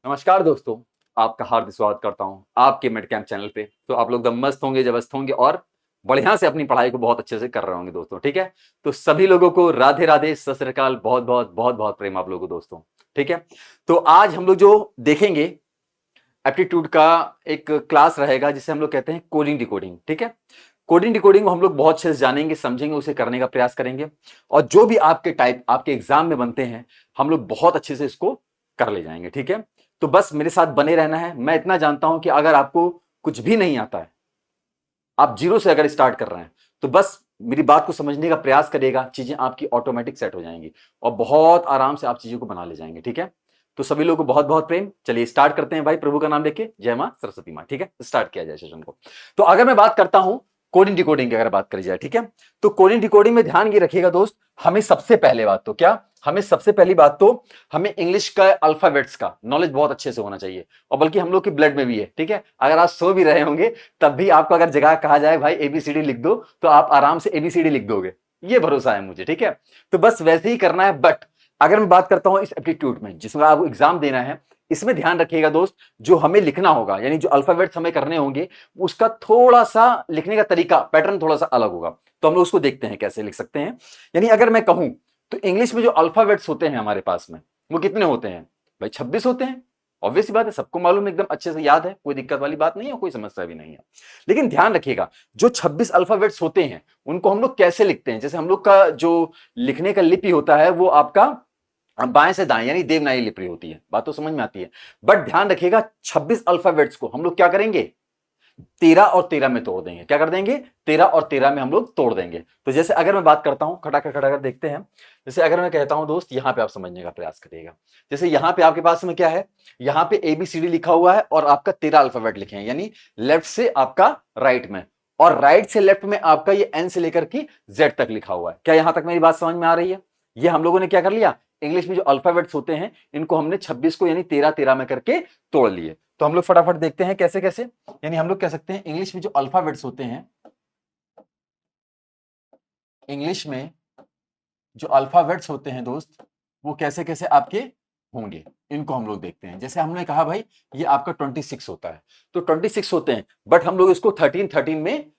नमस्कार दोस्तों, आपका हार्दिक स्वागत करता हूं आपके मिड कैंप चैनल पे। तो आप लोग दम मस्त होंगे, जबरदस्त होंगे और बढ़िया से अपनी पढ़ाई को बहुत अच्छे से कर रहे होंगे दोस्तों। ठीक है, तो सभी लोगों को राधे राधे, सत श्री अकाल, बहुत बहुत बहुत बहुत प्रेम आप लोगों को दोस्तों। ठीक है, तो आज हम लोग जो देखेंगे एप्टीट्यूड का एक क्लास रहेगा जिसे हम लोग कहते हैं कोडिंग डिकोडिंग। ठीक है, कोडिंग डिकोडिंग को हम लोग बहुत अच्छे से जानेंगे, समझेंगे, उसे करने का प्रयास करेंगे और जो भी आपके टाइप आपके एग्जाम में बनते हैं हम लोग बहुत अच्छे से इसको कर ले जाएंगे। ठीक है, तो बस मेरे साथ बने रहना है। मैं इतना जानता हूं कि अगर आपको कुछ भी नहीं आता है, आप जीरो से अगर स्टार्ट कर रहे हैं, तो बस मेरी बात को समझने का प्रयास करिएगा, चीजें आपकी ऑटोमेटिक सेट हो जाएंगी और बहुत आराम से आप चीजों को बना ले जाएंगे। ठीक है, तो सभी लोगों को बहुत बहुत प्रेम। चलिए स्टार्ट करते हैं भाई, प्रभु का नाम लेके, जय मां सरस्वती मां। ठीक है, स्टार्ट किया जाए सेशन को। तो अगर मैं बात करता हूं कोडिंग डिकोडिंग की, अगर बात करी जाए, ठीक है, तो कोडिंग डिकोडिंग में ध्यान ये रखिएगा दोस्त, हमें सबसे पहले बात तो क्या, हमें सबसे पहली बात तो हमें इंग्लिश का अल्फाबेट्स का नॉलेज बहुत अच्छे से होना चाहिए और बल्कि हम लोग की ब्लड में भी है। ठीक है, अगर आप सो भी रहे होंगे तब भी आपको अगर जगह कहा जाए भाई एबीसीडी लिख दो, तो आप आराम से एबीसीडी लिख दोगे, ये भरोसा है मुझे। ठीक है, तो बस वैसे ही करना है। बट अगर मैं बात करता हूं इस एप्टीट्यूड में जिसमें आपको एग्जाम देना है, इसमें ध्यान रखिएगा दोस्त, जो हमें लिखना होगा यानी जो अल्फाबेट्स हमें करने होंगे, उसका थोड़ा सा लिखने का तरीका, पैटर्न थोड़ा सा अलग होगा। तो हम लोग उसको देखते हैं कैसे लिख सकते हैं। यानी अगर मैं कहूं तो इंग्लिश में जो अल्फाबेट्स होते हैं हमारे पास में, वो कितने होते हैं भाई? 26 होते हैं। ऑब्वियस सी बात है, सबको मालूम है, एकदम अच्छे से याद है, कोई दिक्कत वाली बात नहीं है, कोई समस्या भी नहीं है। लेकिन ध्यान रखिएगा, जो 26 अल्फाबेट्स होते हैं उनको हम लोग कैसे लिखते हैं। जैसे हम लोग का जो लिखने का लिपि होता है वो आपका बाएं से दाएं यानी देवनागरी लिपि होती है, बात तो समझ में आती है। बट ध्यान रखिएगा 26 अल्फाबेट्स को हम लोग क्या करेंगे, 13 और 13 में तोड़ देंगे। क्या कर देंगे? 13 और 13 में हम लोग तोड़ देंगे। तो जैसे अगर मैं बात करता हूं, खटाखट खटाखट देखते हैं। जैसे अगर मैं कहता हूं दोस्त, यहां पे आप समझने का प्रयास करिएगा। जैसे यहां पे आपके पास में क्या है, यहां पे एबीसीडी लिखा हुआ है और आपका 13 अल्फाबेट लिखे हैं, यानी लेफ्ट से आपका राइट में और राइट से लेफ्ट में आपका ये एन से लेकर के जेड तक लिखा हुआ है। क्या यहां तक मेरी बात समझ में आ रही है? ये हम लोगों ने क्या कर लिया, इंग्लिश में जो अल्फाबेट्स होते हैं इनको हमने 26 को यानी 13 13 में करके तोड़ लिए। तो हम लोग फटाफट देखते हैं कैसे कैसे। यानी हम लोग कह सकते हैं इंग्लिश में जो अल्फाबेट्स होते हैं, इंग्लिश में जो अल्फाबेट्स होते हैं दोस्त, वो कैसे कैसे आपके होंगे, इनको हम लोग देखते हैं। जैसे हमने कहा भाई ये आपका 26 होता है, तो 26 होते हैं, बट हम लोग इसको 13 13 में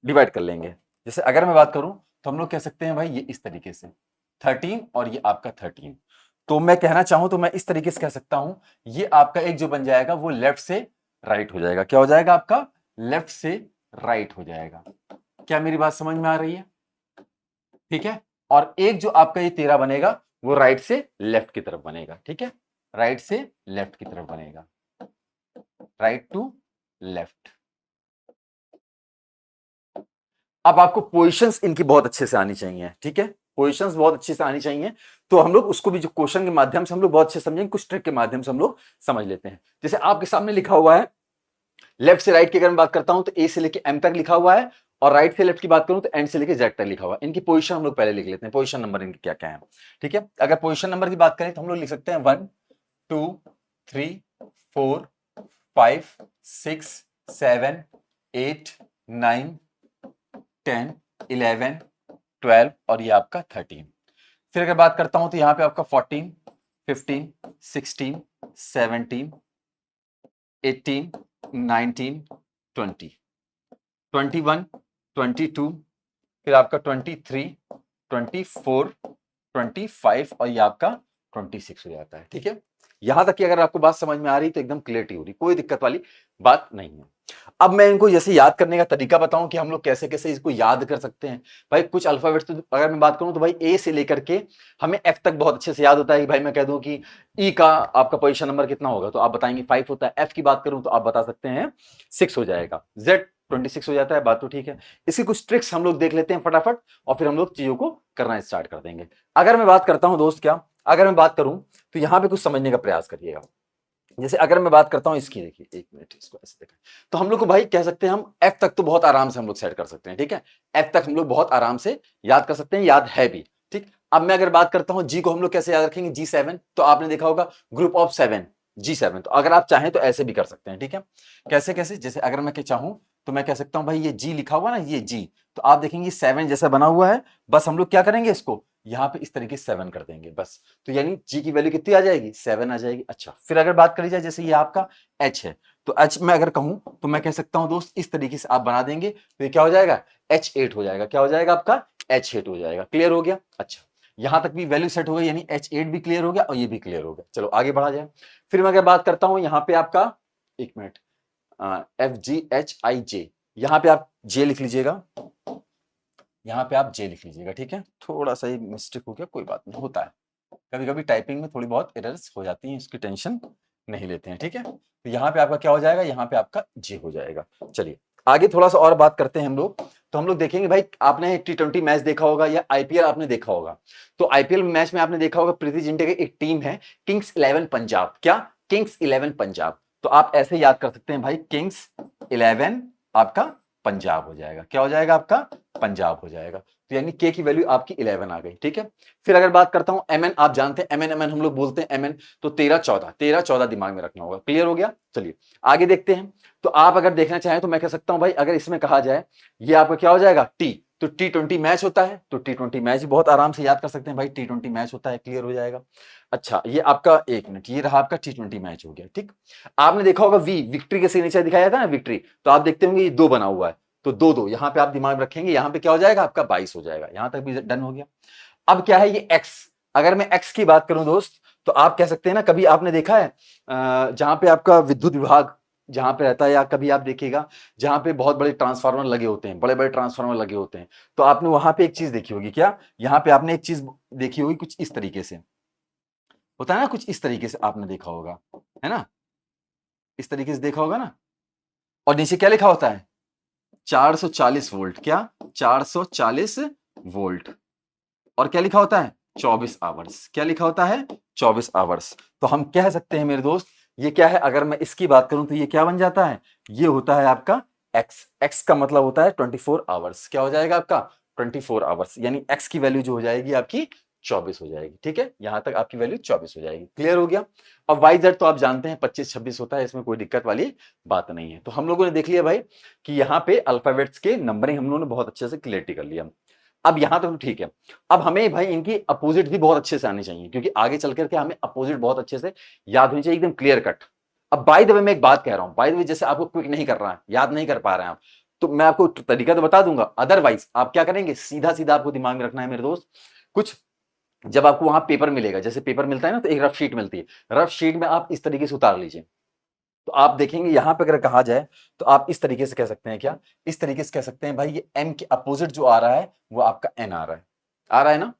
डिवाइड कर लेंगे। जैसे अगर मैं बात करूं तो हम लोग कह सकते हैं भाई ये इस तरीके से 13 और ये आपका 13। तो मैं कहना चाहूं तो मैं इस तरीके से कह सकता हूं, ये आपका एक जो बन जाएगा वो लेफ्ट से राइट हो जाएगा। क्या हो जाएगा आपका? लेफ्ट से राइट हो जाएगा। क्या मेरी बात समझ में आ रही है? ठीक है, और एक जो आपका ये 13 बनेगा वो राइट से लेफ्ट की तरफ बनेगा। ठीक है, राइट से लेफ्ट की तरफ बनेगा, राइट टू लेफ्ट। अब आपको पोजीशंस इनकी बहुत अच्छे से आनी चाहिए। ठीक है, पोजीशंस बहुत अच्छे से आनी चाहिए। तो हम लोग उसको भी जो क्वेश्चन के माध्यम से हम लोग बहुत अच्छे समझेंगे, कुछ ट्रिक के माध्यम से हम लोग समझ लेते हैं। जैसे आपके सामने लिखा हुआ है, लेफ्ट से राइट की अगर मैं बात करता हूं तो ए से लेके एम तक लिखा हुआ है और राइट से लेफ्ट की बात करूं तो एंड से लेके जेड तक लिखा हुआ है। इनकी पोजीशन हम लोग पहले लिख लेते हैं, पोजीशन नंबर इनके क्या क्या है। ठीक है, अगर पोजीशन नंबर की बात करें तो हम लोग लिख सकते हैं 1 2 3 4 5 6 7 8 9 10 11 12 और ये आपका 13। फिर अगर बात करता हूं तो यहां पे आपका 14 15 16 17 18 19 20 21 22 फिर आपका 23 24 25 और ये आपका 26 हो जाता है। ठीक है, यहां तक कि अगर आपको बात समझ में आ रही तो एकदम क्लियरिटी हो रही, कोई दिक्कत वाली बात नहीं है। अब मैं इनको जैसे याद करने का तरीका बताऊं कि हम लोग कैसे कैसे इसको याद कर सकते हैं। भाई कुछ अल्फाबेट्स तो अगर मैं बात करूं तो भाई ए से लेकर के हमें एफ तक बहुत अच्छे से याद होता है कि भाई मैं कह दूं कि ई का आपका पोजीशन नंबर कितना होगा तो आप बताएंगे 5 होता है। एफ की बात करूं तो आप बता सकते हैं 6 हो जाएगा। जेड 26 हो जाता है, बात तो ठीक है। इसकी कुछ ट्रिक्स हम लोग देख लेते हैं फटाफट और फिर हम लोग चीजों को करना स्टार्ट कर देंगे। अगर मैं बात करता हूं दोस्त, क्या अगर मैं बात करूं तो यहां पे कुछ समझने का प्रयास करिएगा। जैसे अगर मैं बात करता हूं इसकी, देखिए एक मिनट इसको ऐसे देखा, तो हम लोग को भाई कह सकते हैं हम एफ तक तो बहुत आराम से हम लोग सेट कर सकते हैं। ठीक है, एफ तक हम लोग बहुत आराम से याद कर सकते हैं, याद है भी। ठीक, अब मैं अगर बात करता हूं जी को हम लोग कैसे याद रखेंगे, G7, तो आपने देखा होगा ग्रुप ऑफ 7 G7, तो अगर आप चाहें तो ऐसे भी कर सकते हैं। ठीक है, कैसे कैसे, जैसे अगर मैं चाहूं तो मैं कह सकता हूं भाई ये जी लिखा हुआ ना, ये जी, तो आप देखेंगे 7 जैसा बना हुआ है। बस हम लोग क्या करेंगे, इसको यहाँ पे इस तरीके से 7 कर देंगे बस। तो यानी g की वैल्यू कितनी आ जाएगी, 7 आ जाएगी। अच्छा, फिर अगर बात करी जाए जैसे ये आपका h है, तो h मैं अगर कहूं तो मैं कह सकता हूं दोस्त इस तरीके से आप बना देंगे तो ये क्या हो जाएगा, h8 हो जाएगा। क्या हो जाएगा आपका, h8 हो जाएगा। क्लियर हो गया। अच्छा, यहां तक भी वैल्यू सेट हो गई, यानी h8 भी क्लियर हो गया और ये भी क्लियर हो गया। चलो आगे बढ़ा जाए। फिर मैं अगर बात करता हूं यहाँ पे आपका, एक मिनट, FGHIJ, यहाँ पे आप J लिख लीजिएगा, यहाँ पे आप J लिख लीजिएगा। ठीक है, थोड़ा सा ही मिस्टेक हो गया, कोई बात नहीं, होता है कभी कभी टाइपिंग में थोड़ी बहुत एरर्स हो जाती हैं, इसकी टेंशन नहीं लेते हैं। ठीक है, तो यहाँ पे आपका क्या हो जाएगा, यहाँ पे आपका J हो जाएगा। चलिए आगे थोड़ा सा और बात करते हैं हम लोग। तो हम लोग देखेंगे भाई, आपने T20 मैच देखा होगा या IPL आपने देखा होगा। तो IPL मैच में आपने देखा होगा प्रीति जिंटा की एक टीम है किंग्स 11 पंजाब। क्या, किंग्स 11 पंजाब। तो आप ऐसे याद कर सकते हैं भाई, किंग्स 11 आपका पंजाब हो जाएगा। क्या हो जाएगा आपका, पंजाब हो जाएगा। तो यानी के की वैल्यू आपकी 11 आ गई। ठीक है, फिर अगर बात करता हूं MN, आप जानते हैं MN हम लोग बोलते हैं MN, तो 13-14 दिमाग में रखना होगा। क्लियर हो गया। चलिए आगे देखते हैं। तो आप अगर देखना चाहें तो मैं कह सकता हूं भाई, अगर इसमें कहा जाए ये आपका क्या हो जाएगा T, तो T20 मैच होता है, तो T20 मैच बहुत आराम से याद कर सकते हैं भाई, T20 मैच होता है। क्लियर हो जाएगा। अच्छा, ये आपका, एक मिनट, ये रहा आपका T20 मैच हो गया। ठीक, आपने देखा होगा विक्ट्री के सिग्नेचर दिखाया था ना, विक्ट्री, तो आप देखते होंगे ये 2 बना हुआ है, तो 2-2 यहां पे आप दिमाग में रखेंगे, यहां पे क्या हो जाएगा आपका 22 हो जाएगा। यहां तक भी डन हो गया। अब क्या है ये x, अगर मैं x की बात करूं दोस्त, तो आप कह सकते हैं ना, कभी आपने देखा है जहां पे आपका विद्युत विभाग जहां पे रहता है, या कभी आप देखिएगा जहां पे बहुत बड़े ट्रांसफार्मर लगे होते हैं, बड़े बड़े ट्रांसफार्मर लगे होते हैं, तो आपने वहां पे एक चीज देखी होगी। क्या, यहाँ पे आपने एक चीज देखी होगी, कुछ इस तरीके से होता है ना, कुछ इस तरीके से आपने देखा होगा, है ना, इस तरीके से देखा होगा ना। और नीचे क्या लिखा होता है, 440 वोल्ट। क्या, 440 वोल्ट। और क्या लिखा होता है, 24 आवर्स। क्या लिखा होता है, 24 आवर्स। तो हम कह सकते हैं मेरे दोस्त, ये क्या है, अगर मैं इसकी बात करूं तो ये क्या बन जाता है, ये होता है आपका एक्स। एक्स का मतलब होता है 24 आवर्स। क्या हो जाएगा आपका, 24 आवर्स, यानी एक्स की वैल्यू जो हो जाएगी आपकी 24 हो जाएगी। ठीक है, यहां तक आपकी वैल्यू 24 हो जाएगी। क्लियर हो गया। अब वाई जेड तो आप जानते हैं 25-26 होता है, इसमें कोई दिक्कत वाली बात नहीं है। तो हम लोगों ने देख लिया भाई कि यहाँ पे अल्फाबेट्स के नंबरिंग हम लोगों ने बहुत अच्छे से क्लियरिटी कर लिया। अब यहां तक तो ठीक है। अब हमें भाई इनकी अपोजिट भी बहुत अच्छे से आनी चाहिए, क्योंकि आगे चल करके हमें अपोजिट बहुत अच्छे से याद होनी चाहिए, एकदम क्लियर कट। अब बाय द वे मैं एक बात कह रहा हूं, बाय द वे जैसे आपको क्विक नहीं कर रहा है, याद नहीं कर पा रहे हैं आप, तो मैं आपको तरीका तो बता दूंगा, अदरवाइज आप क्या करेंगे, सीधा सीधा आपको दिमाग में रखना है मेरे दोस्त। कुछ जब आपको वहां पेपर मिलेगा, जैसे पेपर मिलता है ना, तो एक रफ शीट मिलती है, रफ शीट में आप इस तरीके से उतार लीजिए, तो आप देखेंगे यहां पे अगर कहा जाए तो आप इस तरीके से कह सकते हैं। क्या, इस तरीके से कह सकते हैं भाई, ये m के अपोजिट जो आ रहा है वो आपका n आ रहा है, आ रहा है ना।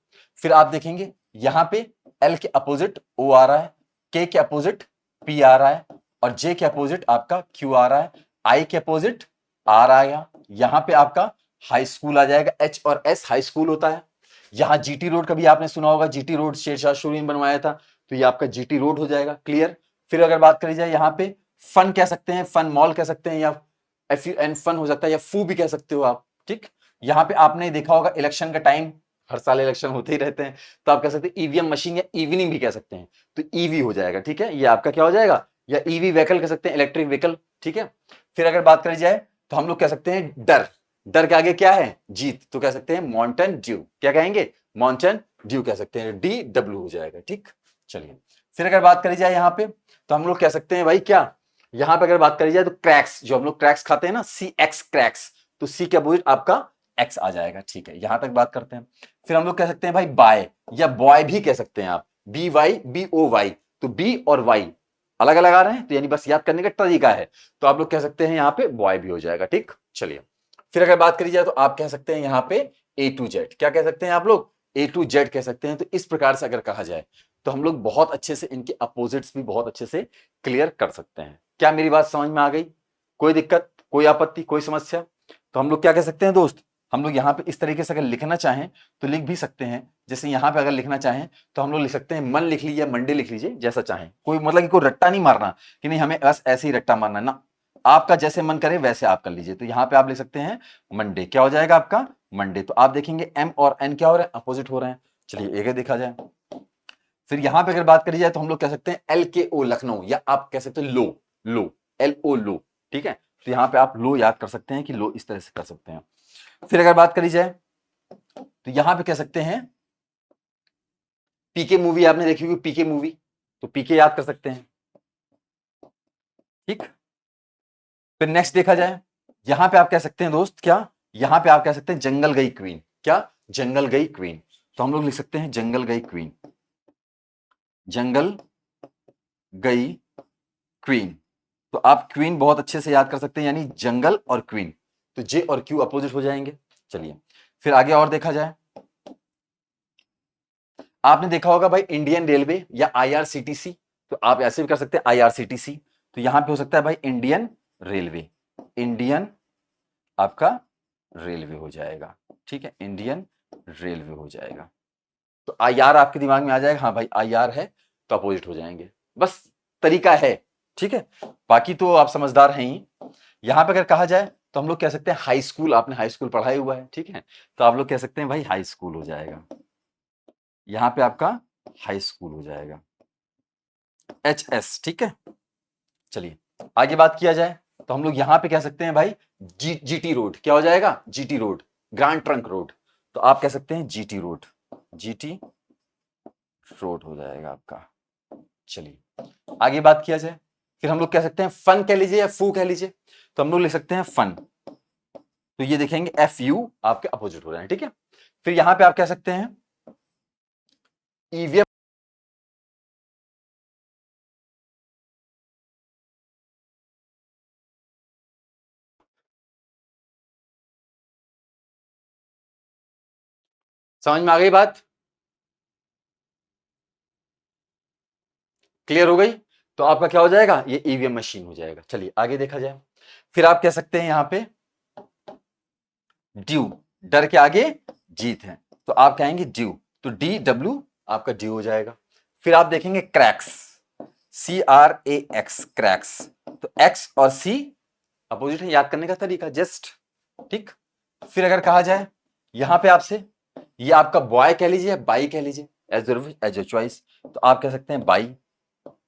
फिर आप देखेंगे यहां पे l के अपोजिट o आ रहा है, k के अपोजिट p आ रहा है, और j के अपोजिट आपका q आ रहा है, i के अपोजिट r आएगा। यहां पे आपका हाई स्कूल आ जाएगा, h और s हाई स्कूल होता है। यहां जीटी रोड, कभी आपने सुना होगा जीटी रोड, शेरशाह सूरी ने बनवाया था, तो ये आपका जीटी रोड हो जाएगा। क्लियर। फिर अगर बात करी जाए यहाँ पे फन कह सकते हैं, फन मॉल कह सकते हैं, या FUN फन हो सकता है, या फू भी कह सकते हो आप। ठीक, यहाँ पे आपने देखा होगा इलेक्शन का टाइम, हर साल इलेक्शन होते ही रहते हैं, तो आप कह सकते हैं ईवीएम मशीन, या इवनिंग भी कह सकते हैं, तो ईवी हो जाएगा। ठीक है, ये आपका क्या हो जाएगा, या ईवी व्हीकल कह सकते हैं, इलेक्ट्रिक व्हीकल। ठीक है, फिर अगर बात करी जाए तो हम लोग कह सकते हैं डर, डर के आगे क्या है, जीत, तो कह सकते हैं माउंटेन ड्यू। क्या कहेंगे, माउंटेन ड्यू कह सकते हैं, DW हो जाएगा। ठीक, चलिए फिर अगर बात करी जाए यहाँ पे, तो हम लोग कह सकते हैं भाई क्या, यहां पे अगर बात करी जाए तो क्रैक्स, जो हम लोग क्रैक्स खाते हैं ना, CX क्रैक्स, तो C के अपोजिट आपका X आ जाएगा। ठीक है, यहां तक बात करते हैं। फिर हम लोग कह सकते हैं भाई बाय, या बॉय भी कह सकते हैं आप, BYBOY, तो B और Y अलग अलग आ रहे हैं, तो यानी बस याद करने का तरीका है, तो आप लोग कह सकते हैं यहाँ पे बॉय भी हो जाएगा। ठीक, चलिए फिर अगर बात करी जाए तो आप कह सकते हैं यहाँ पे A to Z। क्या कह सकते हैं आप लोग, A to Z कह सकते हैं। तो इस प्रकार से अगर कहा जाए तो हम लोग बहुत अच्छे से इनके अपोजिट्स भी बहुत अच्छे से क्लियर कर सकते हैं। क्या मेरी बात समझ में आ गई, कोई दिक्कत, कोई आपत्ति, कोई समस्या। तो हम लोग क्या कह सकते हैं दोस्त, हम लोग यहाँ पे इस तरीके से अगर लिखना चाहें तो लिख भी सकते हैं। जैसे यहाँ पे अगर लिखना चाहें तो हम लोग लिख सकते हैं मन लिख लीजिए, मंडे लिख लीजिए, जैसा चाहें। कोई मतलब कि कोई रट्टा नहीं मारना कि नहीं हमें बस ऐसे ही रट्टा मारना है ना, आपका जैसे मन करे वैसे आप कर लीजिए। तो यहाँ पे आप लिख सकते हैं मंडे। क्या हो जाएगा आपका, मंडे। तो आप देखेंगे M और N क्या हो रहे हैं, अपोजिट हो रहे हैं। चलिए एक देखा जाए। फिर यहां पे अगर बात करी जाए तो हम लोग कह सकते हैं LKO लखनऊ, या आप कह सकते हैं लो, लो, LO लो। ठीक है, तो यहां पे आप लो याद कर सकते हैं कि लो इस तरह से कर सकते हैं। फिर अगर बात करी जाए तो यहां पे कह सकते हैं पीके मूवी आपने देखी होगी, पीके मूवी, तो पीके याद कर सकते हैं। ठीक, फिर नेक्स्ट देखा जाए, यहां पे आप कह सकते हैं दोस्त क्या, यहां पे आप कह सकते हैं जंगल गई क्वीन, क्या, जंगल गई क्वीन, तो हम लोग लिख सकते हैं जंगल गई क्वीन, जंगल गई क्वीन। तो आप क्वीन बहुत अच्छे से याद कर सकते हैं, यानी जंगल और क्वीन, तो जे और क्यू अपोजिट हो जाएंगे। चलिए फिर आगे और देखा जाए, आपने देखा होगा भाई इंडियन रेलवे या आईआरसीटीसी, तो आप ऐसे भी कर सकते हैं आईआरसीटीसी, तो यहां पे हो सकता है भाई इंडियन रेलवे, इंडियन आपका रेलवे हो जाएगा। ठीक है, इंडियन रेलवे हो जाएगा। तो आईआर आपके दिमाग में आ जाएगा, हाँ भाई आईआर है तो अपोजिट हो जाएंगे, बस तरीका है। ठीक है, बाकी तो आप समझदार हैं ही। यहां पे अगर कहा जाए तो हम लोग कह सकते हैं हाई स्कूल, आपने हाई स्कूल पढ़ाई हुआ है, ठीक है, तो आप लोग कह सकते हैं भाई हाई स्कूल हो जाएगा, यहां पे आपका हाई स्कूल हो जाएगा, एच एस। ठीक है, चलिए आगे बात किया जाए तो हम लोग यहां पे कह सकते हैं भाई जीटी रोड, क्या हो जाएगा, GT road, grand trunk road, तो आप कह सकते हैं जीटी रोड, जीटी रोड हो जाएगा आपका। चलिए आगे बात किया जाए, फिर हम लोग कह सकते हैं फन कह लीजिए या फू कह लीजिए, तो हम लोग लिख सकते हैं फन, तो ये देखेंगे एफ यू आपके अपोजिट हो रहे हैं। ठीक है, फिर यहां पे आप कह सकते हैं ईवीएम, समझ में आ गई बात, क्लियर हो गई, तो आपका क्या हो जाएगा, ये ईवीएम मशीन हो जाएगा। चलिए आगे देखा जाए, फिर आप कह सकते हैं यहां पे ड्यू, डर के आगे जीत है, तो आप कहेंगे ड्यू, तो डी डब्ल्यू आपका ड्यू हो जाएगा। फिर आप देखेंगे cracks, C R A x, cracks, तो एक्स और सी अपोजिट है, याद करने का तरीका जस्ट। ठीक, फिर अगर कहा जाए यहां पे आपसे, ये आपका बॉय कह लीजिए, बाई कह लीजिए, एज योर चॉइस, तो आप कह सकते हैं बाई।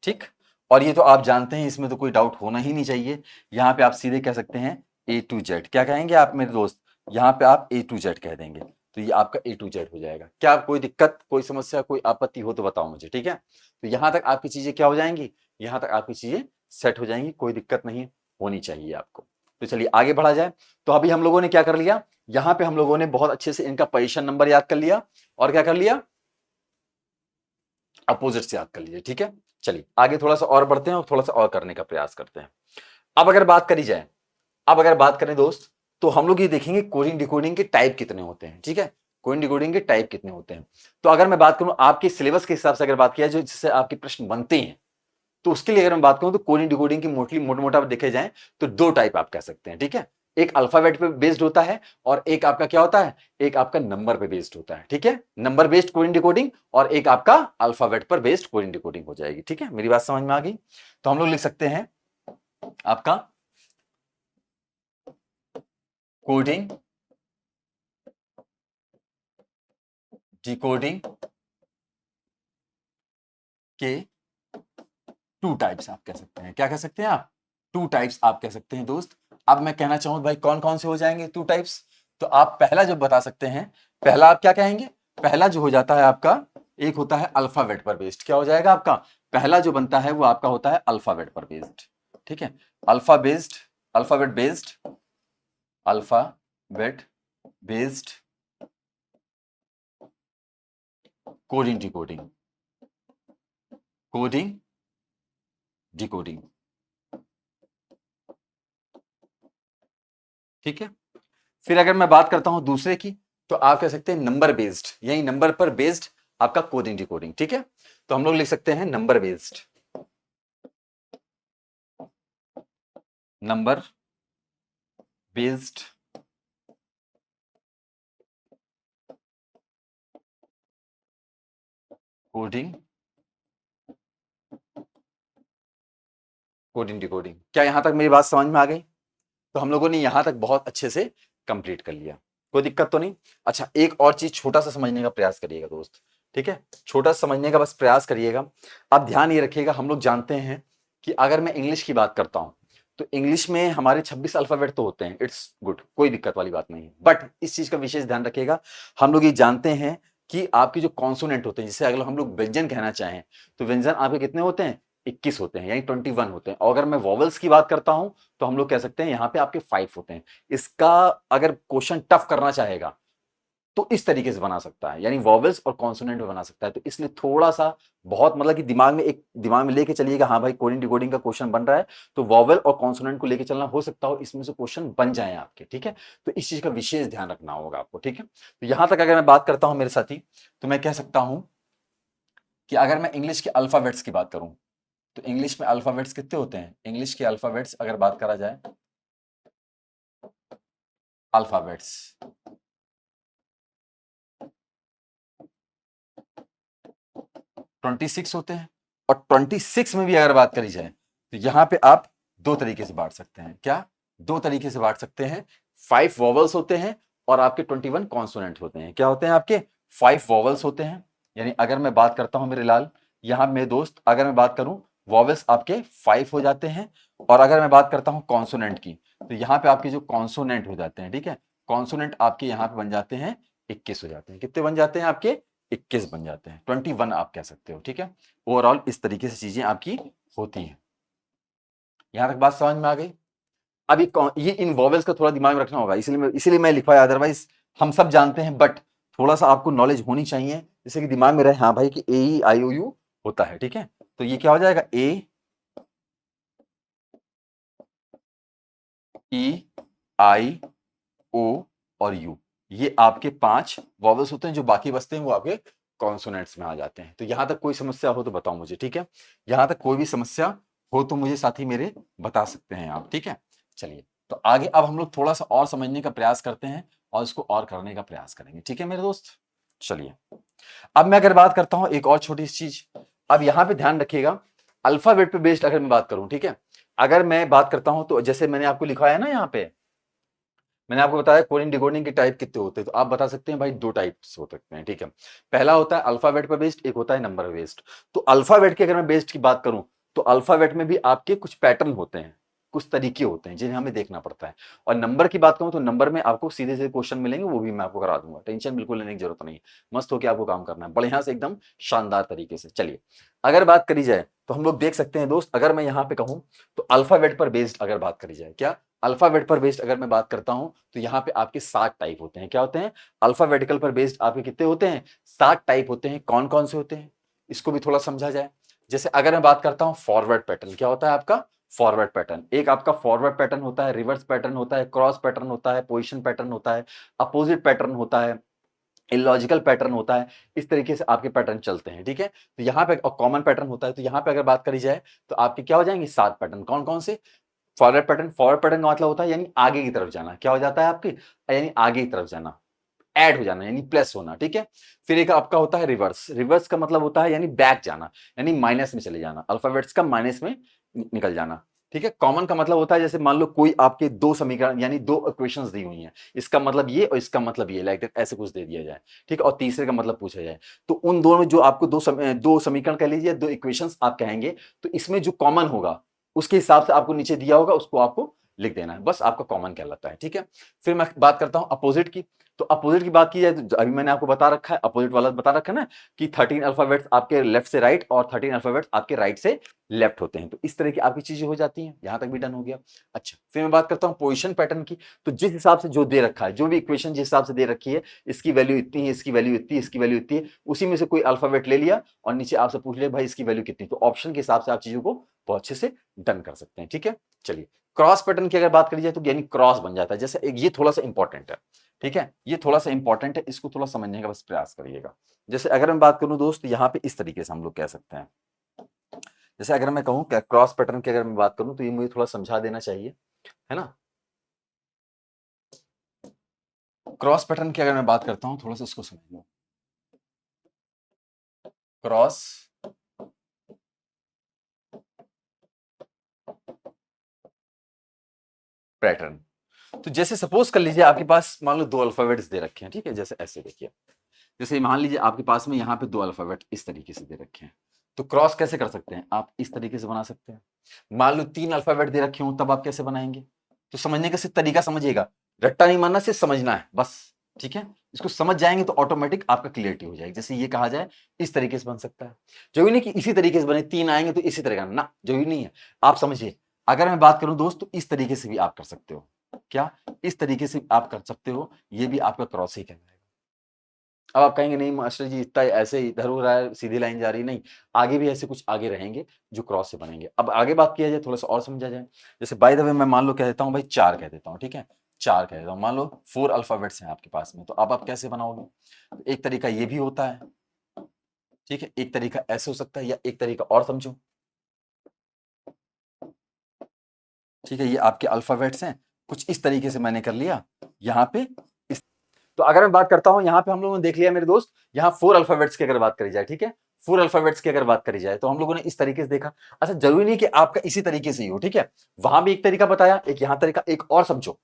ठीक, और ये तो आप जानते हैं, इसमें तो कोई डाउट होना ही नहीं चाहिए, यहां पे आप सीधे कह सकते हैं ए टू जेड, क्या कहेंगे आप मेरे दोस्त, यहां पे आप ए टू जेड कह देंगे, तो ये आपका ए टू जेड हो जाएगा। क्या कोई दिक्कत, कोई समस्या, कोई आपत्ति हो तो बताओ मुझे। ठीक है, तो यहां तक आपकी चीजें क्या हो जाएंगी, यहां तक आपकी चीजें सेट हो जाएंगी, कोई दिक्कत नहीं होनी चाहिए आपको। तो चलिए आगे बढ़ा जाए, तो अभी हम लोगों ने क्या कर लिया, यहां पे हम लोगों ने बहुत अच्छे से इनका पोजीशन नंबर याद कर लिया, और क्या कर लिया, अपोजिट से याद कर लीजिए। ठीक है, चलिए आगे थोड़ा सा और बढ़ते हैं और थोड़ा सा और करने का प्रयास करते हैं। अब अगर बात करी जाए, अब अगर बात करें दोस्त, तो हम लोग ये देखेंगे कोडिंग डिकोडिंग के टाइप कितने होते हैं। ठीक है, कोडिंग डिकोडिंग के टाइप कितने होते हैं, तो अगर मैं बात करूं आपके सिलेबस के हिसाब से, अगर बात किया जाए जिससे आपके प्रश्न बनते हैं, तो उसके लिए अगर मैं बात करूं तो कोडिंग डिकोडिंग की मोटा मोटा देखे जाए तो दो टाइप आप कह सकते हैं। ठीक है, एक अल्फाबेट पे बेस्ड होता है, और एक आपका क्या होता है, एक आपका नंबर पे बेस्ड होता है। ठीक है, नंबर बेस्ड कोडिंग डिकोडिंग, और एक आपका अल्फाबेट पर बेस्ड कोडिंग डिकोडिंग हो जाएगी। ठीक है, मेरी बात समझ में आ गई, तो हम लोग लिख सकते हैं आपका कोडिंग डिकोडिंग के टू टाइप्स आप कह सकते हैं, क्या कह सकते हैं आप, टू टाइप्स आप कह सकते हैं दोस्त। अब मैं कहना चाहूं भाई कौन कौन से हो जाएंगे टू टाइप्स, तो आप पहला जो बता सकते हैं, पहला आप क्या कहेंगे, पहला जो हो जाता है आपका, एक होता है अल्फाबेट पर बेस्ड, क्या हो जाएगा आपका, पहला जो बनता है वो आपका होता है अल्फाबेट पर बेस्ड। ठीक है, alphabet based, alphabet based coding decoding, coding decoding. ठीक है, फिर अगर मैं बात करता हूं दूसरे की, तो आप कह सकते हैं नंबर बेस्ड, यही नंबर पर बेस्ड आपका कोडिंग डिकोडिंग। ठीक है, तो हम लोग लिख सकते हैं number based, number based coding, coding decoding. क्या यहां तक मेरी बात समझ में आ गई, तो हम लोगों ने यहां तक बहुत अच्छे से कंप्लीट कर लिया, कोई दिक्कत तो नहीं। अच्छा, एक और चीज छोटा सा समझने का प्रयास करिएगा दोस्त। ठीक है, छोटा सा समझने का बस प्रयास करिएगा। आप ध्यान ये रखिएगा, हम लोग जानते हैं कि अगर मैं इंग्लिश की बात करता हूं, तो इंग्लिश में हमारे 26 अल्फाबेट तो होते हैं, इट्स गुड, कोई दिक्कत वाली बात नहीं है, बट इस चीज का विशेष ध्यान रखिएगा, हम लोग ये जानते हैं कि आपके जो कॉन्सोनेंट होते हैं, जैसे अगर हम लोग व्यंजन कहना चाहें तो व्यंजन आपके कितने होते हैं, 21 होते हैं, यानी 21 होते हैं। और अगर मैं वॉवल्स की बात करता हूं तो हम लोग कह सकते हैं यहाँ पे आपके 5 होते हैं। इसका अगर क्वेश्चन टफ करना चाहेगा तो इस तरीके से बना सकता है, यानी वॉवेल्स और कॉन्सोनेंट में बना सकता है। तो इसलिए थोड़ा सा बहुत मतलब कि दिमाग में लेके चलिएगा, हाँ भाई कोडिंग डिकोडिंग का क्वेश्चन बन रहा है तो वॉवेल और कॉन्सोनेंट को लेके चलना, हो सकता हो इसमें से क्वेश्चन बन जाए आपके, ठीक है। तो इस चीज का विशेष ध्यान रखना होगा आपको, ठीक है। तो यहां तक अगर मैं बात करता हूं मेरे साथी, तो मैं कह सकता हूं कि अगर मैं इंग्लिश के अल्फाबेट्स की बात करूं तो इंग्लिश में अल्फाबेट्स कितने होते हैं, इंग्लिश के अल्फाबेट्स अगर बात करा जाए, अल्फाबेट्स 26 होते हैं। और 26 में भी अगर बात करी जाए तो यहां पे आप दो तरीके से बांट सकते हैं। क्या, दो तरीके से बांट सकते हैं। 5 वॉवल्स होते हैं और आपके 21 कॉन्सोनेंट होते हैं। क्या होते हैं आपके, 5 वॉवल्स होते हैं। यानी अगर मैं बात करता हूं मेरे लाल, यहां मेरे दोस्त अगर मैं बात करूं, वॉवल्स आपके 5 हो जाते हैं। और अगर मैं बात करता हूं कॉन्सोनेंट की, तो यहां पे आपके जो कॉन्सोनेंट हो जाते हैं, ठीक है, कॉन्सोनेंट आपके यहां पे बन जाते हैं 21 हो जाते हैं। कितने बन जाते हैं आपके, 21 बन जाते हैं, 21 आप कह सकते हो, ठीक है। ओवरऑल इस तरीके से चीजें आपकी होती हैं। यहां तक बात समझ में आ गई। अब ये इन वॉवेल्स का थोड़ा दिमाग में रखना होगा, इसीलिए मैं लिखवाया, अदरवाइज हम सब जानते हैं, बट थोड़ा सा आपको नॉलेज होनी चाहिए जिससे कि दिमाग में रहे, हाँ भाई कि ए आई ओ यू होता है, ठीक है। तो ये क्या हो जाएगा, ए ई आई ओ और यू, ये आपके 5 वॉवेल्स होते हैं। जो बाकी बचते हैं वो आपके कॉन्सोनेंट्स में आ जाते हैं। तो यहां तक कोई समस्या हो तो बताओ मुझे, ठीक है। यहां तक कोई भी समस्या हो तो मुझे साथी मेरे बता सकते हैं आप, ठीक है। चलिए, तो आगे अब हम लोग थोड़ा सा और समझने का प्रयास करते हैं और इसको और करने का प्रयास करेंगे, ठीक है मेरे दोस्त। चलिए, अब मैं अगर बात करता हूं एक और छोटी सी चीज, अब यहां पे ध्यान रखिएगा, अल्फाबेट पे बेस्ड अगर मैं बात करूं, ठीक है। अगर मैं बात करता हूं तो जैसे मैंने आपको लिखवाया ना, यहाँ पे मैंने आपको बताया कोडिंग डिकोडिंग के टाइप कितने होते हैं, तो आप बता सकते हैं भाई 2 टाइप्स हो सकते हैं, ठीक है। पहला होता है अल्फाबेट पर बेस्ड, एक होता है नंबर बेस्ड। तो अल्फाबेट के अगर मैं बेस्ड की बात करूं तो अल्फाबेट में भी आपके कुछ पैटर्न होते हैं, कुछ तरीके होते हैं जिन्हें हमें देखना पड़ता है। और नंबर की बात करूं तो नंबर में आपको सीधे सीधे क्वेश्चन मिलेंगे, वो भी मैं आपको करा दूंगा, टेंशन बिल्कुल लेने की जरूरत नहीं है। मस्त होकर आपको काम करना है बढ़िया से, एकदम शानदार तरीके से। चलिए, अगर बात करी जाए तो हम लोग देख सकते हैं दोस्त, अगर मैं यहाँ पे कहूं तो अल्फाबेट पर बेस्ड अगर बात करी जाए, क्या, अल्फाबेट पर बेस्ड अगर मैं बात करता हूं तो यहाँ पे आपके 7 टाइप होते हैं। क्या होते हैं, अल्फाबेटिकल पर बेस्ड आपके कितने होते हैं, 7 टाइप होते हैं। कौन कौन से होते हैं, इसको भी थोड़ा समझा जाए। जैसे अगर मैं बात करता हूं फॉरवर्ड पैटर्न, क्या होता है आपका, फॉरवर्ड पैटर्न, एक आपका फॉरवर्ड पैटर्न होता है, रिवर्स पैटर्न होता है, क्रॉस पैटर्न होता है, पोजिशन पैटर्न होता है, अपोजिट पैटर्न होता है, इलॉजिकल पैटर्न होता है। इस तरीके से आपके पैटर्न चलते हैं, ठीक है। तो यहाँ पे कॉमन पैटर्न होता है। तो यहाँ पे अगर बात करी जाए तो आपके क्या हो जाएंगे, 7 पैटर्न। कौन कौन से, फॉरवर्ड पैटर्न, फॉरवर्ड पैटर्न का मतलब होता है यानी आगे की तरफ जाना, क्या हो जाता है आपकी, यानी आगे की तरफ जाना, ऐड हो जाना, यानी प्लस होना, ठीक है। फिर एक आपका होता है रिवर्स, रिवर्स का मतलब होता है यानी बैक जाना, यानी माइनस में चले जाना, अल्फाबेट्स का माइनस में निकल जाना, ठीक है। कॉमन का मतलब होता है जैसे मान लो कोई आपके 2 समीकरण यानी 2 इक्वेशंस दी हुई हैं, इसका मतलब ये और इसका मतलब ये, लाइक दैट ऐसे कुछ दे दिया जाए, ठीक है, और तीसरे का मतलब पूछा जाए, तो उन दोनों जो आपको दो समीकरण कह लीजिए, 2 इक्वेशंस आप कहेंगे, तो इसमें जो कॉमन होगा उसके हिसाब से आपको नीचे दिया होगा, उसको आपको लिख देना है, बस आपका कॉमन कहलाता है, ठीक है। फिर मैं बात करता हूं अपोजिट की। तो अपोजिट की बात की जाए तो अभी मैंने आपको बता रखा है, अपोजिट वाला बता रखा है ना, कि 13 अल्फाबेट्स आपके लेफ्ट से राइट और 13 अल्फाबेट्स आपके राइट से लेफ्ट होते हैं। तो इस तरह की आपकी चीजें हो जाती हैं, यहां तक भी डन हो गया। अच्छा, फिर मैं बात करता हूं पोजीशन पैटर्न की। तो जिस हिसाब से जो दे रखा है, जो भी इक्वेशन जिस हिसाब से दे रखी है, इसकी वैल्यू इतनी है, इसकी वैल्यू इतनी है, इसकी वैल्यू इतनी है, उसी में से कोई अल्फाबेट ले लिया और नीचे आपसे पूछ लिया भाई इसकी वैल्यू कितनी, तो ऑप्शन के हिसाब से आप चीजों को बहुत अच्छे से डन कर सकते हैं, ठीक है। चलिए, क्रॉस पैटर्न की अगर बात करी जाए तो यानी क्रॉस बन जाता है, जैसे एक ये थोड़ा सा इंपॉर्टेंट है, ठीक है, ये थोड़ा सा इंपॉर्टेंट है, इसको थोड़ा समझने का बस प्रयास करिएगा। जैसे अगर मैं बात करूं दोस्त, यहाँ पे इस तरीके से हम लोग कह सकते हैं, जैसे अगर मैं कहूं क्रॉस पैटर्न की अगर मैं बात करूं तो ये मुझे थोड़ा समझा देना चाहिए, है ना। क्रॉस पैटर्न की अगर मैं बात करता हूं, थोड़ा सा इसको समझ लो। क्रॉस पैटर्न, तो जैसे सपोज कर लीजिए आपके पास मान लो 2 अल्फाबेट्स दे रखे हैं, ठीक है, जैसे ऐसे देखिए, जैसे मान लीजिए आपके पास में यहाँ पे 2 अल्फाबेट इस तरीके से दे रखे हैं, तो क्रॉस कैसे कर सकते हैं आप, इस तरीके से बना सकते हैं। मान लो 3 अल्फाबेट दे रखे हो, तब आप कैसे बनाएंगे, तो समझने का सिर्फ तरीका समझिएगा, रट्टा नहीं मारना, सिर्फ समझना है बस, ठीक है, इसको समझ जाएंगे तो ऑटोमेटिक आपका क्लियरिटी हो जाएगी। जैसे ये कहा जाए इस तरीके से बन सकता है, जरूरी नहीं कि इसी तरीके से बने, 3 आएंगे तो इसी तरह का ना, जरूरी नहीं है। आप समझिए, अगर मैं बात करूं दोस्त तो इस तरीके से भी आप कर सकते हो। क्या इस तरीके से आप कर सकते हो, ये भी आपका क्रॉस ही कहलाएगा। अब आप कहेंगे नहीं मास्टर जी इतना ऐसे इधर हो रहा है, सीधी लाइन जा रही है, नहीं, आगे भी ऐसे कुछ आगे रहेंगे जो क्रॉस से बनेंगे। अब आगे बात किया जाए, थोड़ा-सा और समझा जाए। जैसे बाय द वे मैं मान लो कह देता हूँ भाई 4 कह देता हूँ, ठीक है? 4 कह देता हूँ, मान लो 4 अल्फाबेट्स हैं आपके पास में, तो अब आप कैसे बनाओगे? एक तरीका ये भी होता है, ठीक है? एक तरीका ऐसे हो सकता है या एक तरीका और समझो। ठीक है, ये आपके अल्फाबेट्स हैं, कुछ इस तरीके से मैंने कर लिया, यहाँ पे इस तो अगर मैं बात करता हूँ, यहाँ पे हम लोगों ने देख लिया मेरे दोस्त, यहाँ 4 अल्फाबेट्स की अगर बात करी जाए, ठीक है? 4 अल्फाबेट्स की अगर बात करी जाए, तो हम लोगों ने इस तरीके से देखा। अच्छा, ज़रूरी नहीं कि आपका इसी तरीके से ही हो, ठीक है? वहाँ भी एक तरीका बताया, एक यहाँ तरीका, एक और समझो,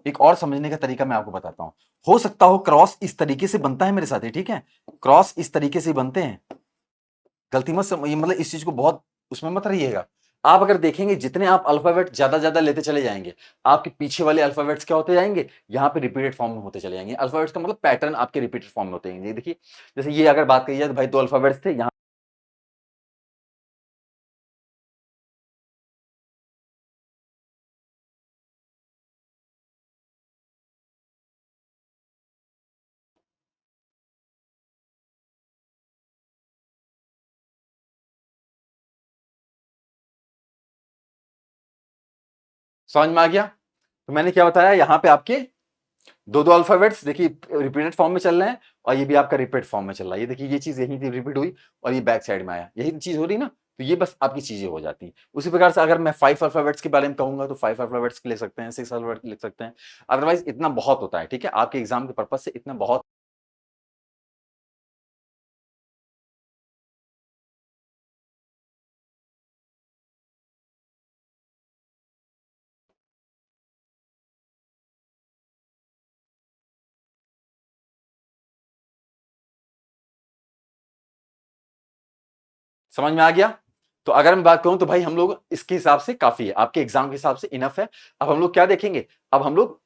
एक और समझने का तरीका मैं आपको बताता हूँ। हो सकता हो क्रॉस इस तरीके से बनता है मेरे साथी, ठीक है? क्रॉस इस तरीके से बनते हैं। गलती मत सम ये मतलब इस चीज़ को बहुत उसमें मत रहिएगा। आप अगर देखेंगे जितने आप अल्फ़ाबेट ज़्यादा-ज़्यादा लेते चले जाएँगे, आपके पीछे वाले अल्फ़ाबेट्स क्या होते जाएँगे? यहाँ पे रिपीटेड फॉर्म में होते चले जाएँगे। अल्फ़ाबेट्स का मतलब पैटर्न आपके रिपीटेड फॉर्म में होते जाएँगे। ये देखिए, जैसे ये अगर बात करी जाए तो भाई 2 अल्फ़ाबेट्स थे, यहाँ समझ में आ गया? तो मैंने क्या बताया, यहाँ पे आपके 2-2 अल्फ़ाबेट्स देखिए रिपीटेड फॉर्म में चल रहे हैं और ये भी आपका रिपीट फॉर्म में चल रहा है। ये देखिए ये चीज़ यहीं से रिपीट हुई और ये बैक साइड में आया। यही चीज़ हो रही है ना? तो ये बस आपकी चीज़ें हो जाती हैं। उसी प्रकार से अगर मैं 5 अल्फ़ाबेट्स के बारे में कहूँगा तो 5 अल्फ़ाबेट्स लिख सकते हैं, 6 अल्फ़ाबेट्स लिख सकते हैं। अदरवाइज़ इतना बहुत होता है, ठीक है? आपके एग्ज़ाम के पर्पज़ से इतना बहुत समझ में आ गया? तो अगर मैं बात करूँ तो भाई हम लोग इसके हिसाब से काफ़ी है, आपके एग्ज़ाम के हिसाब से इनफ है। अब हम लोग क्या देखेंगे? अब हम लोग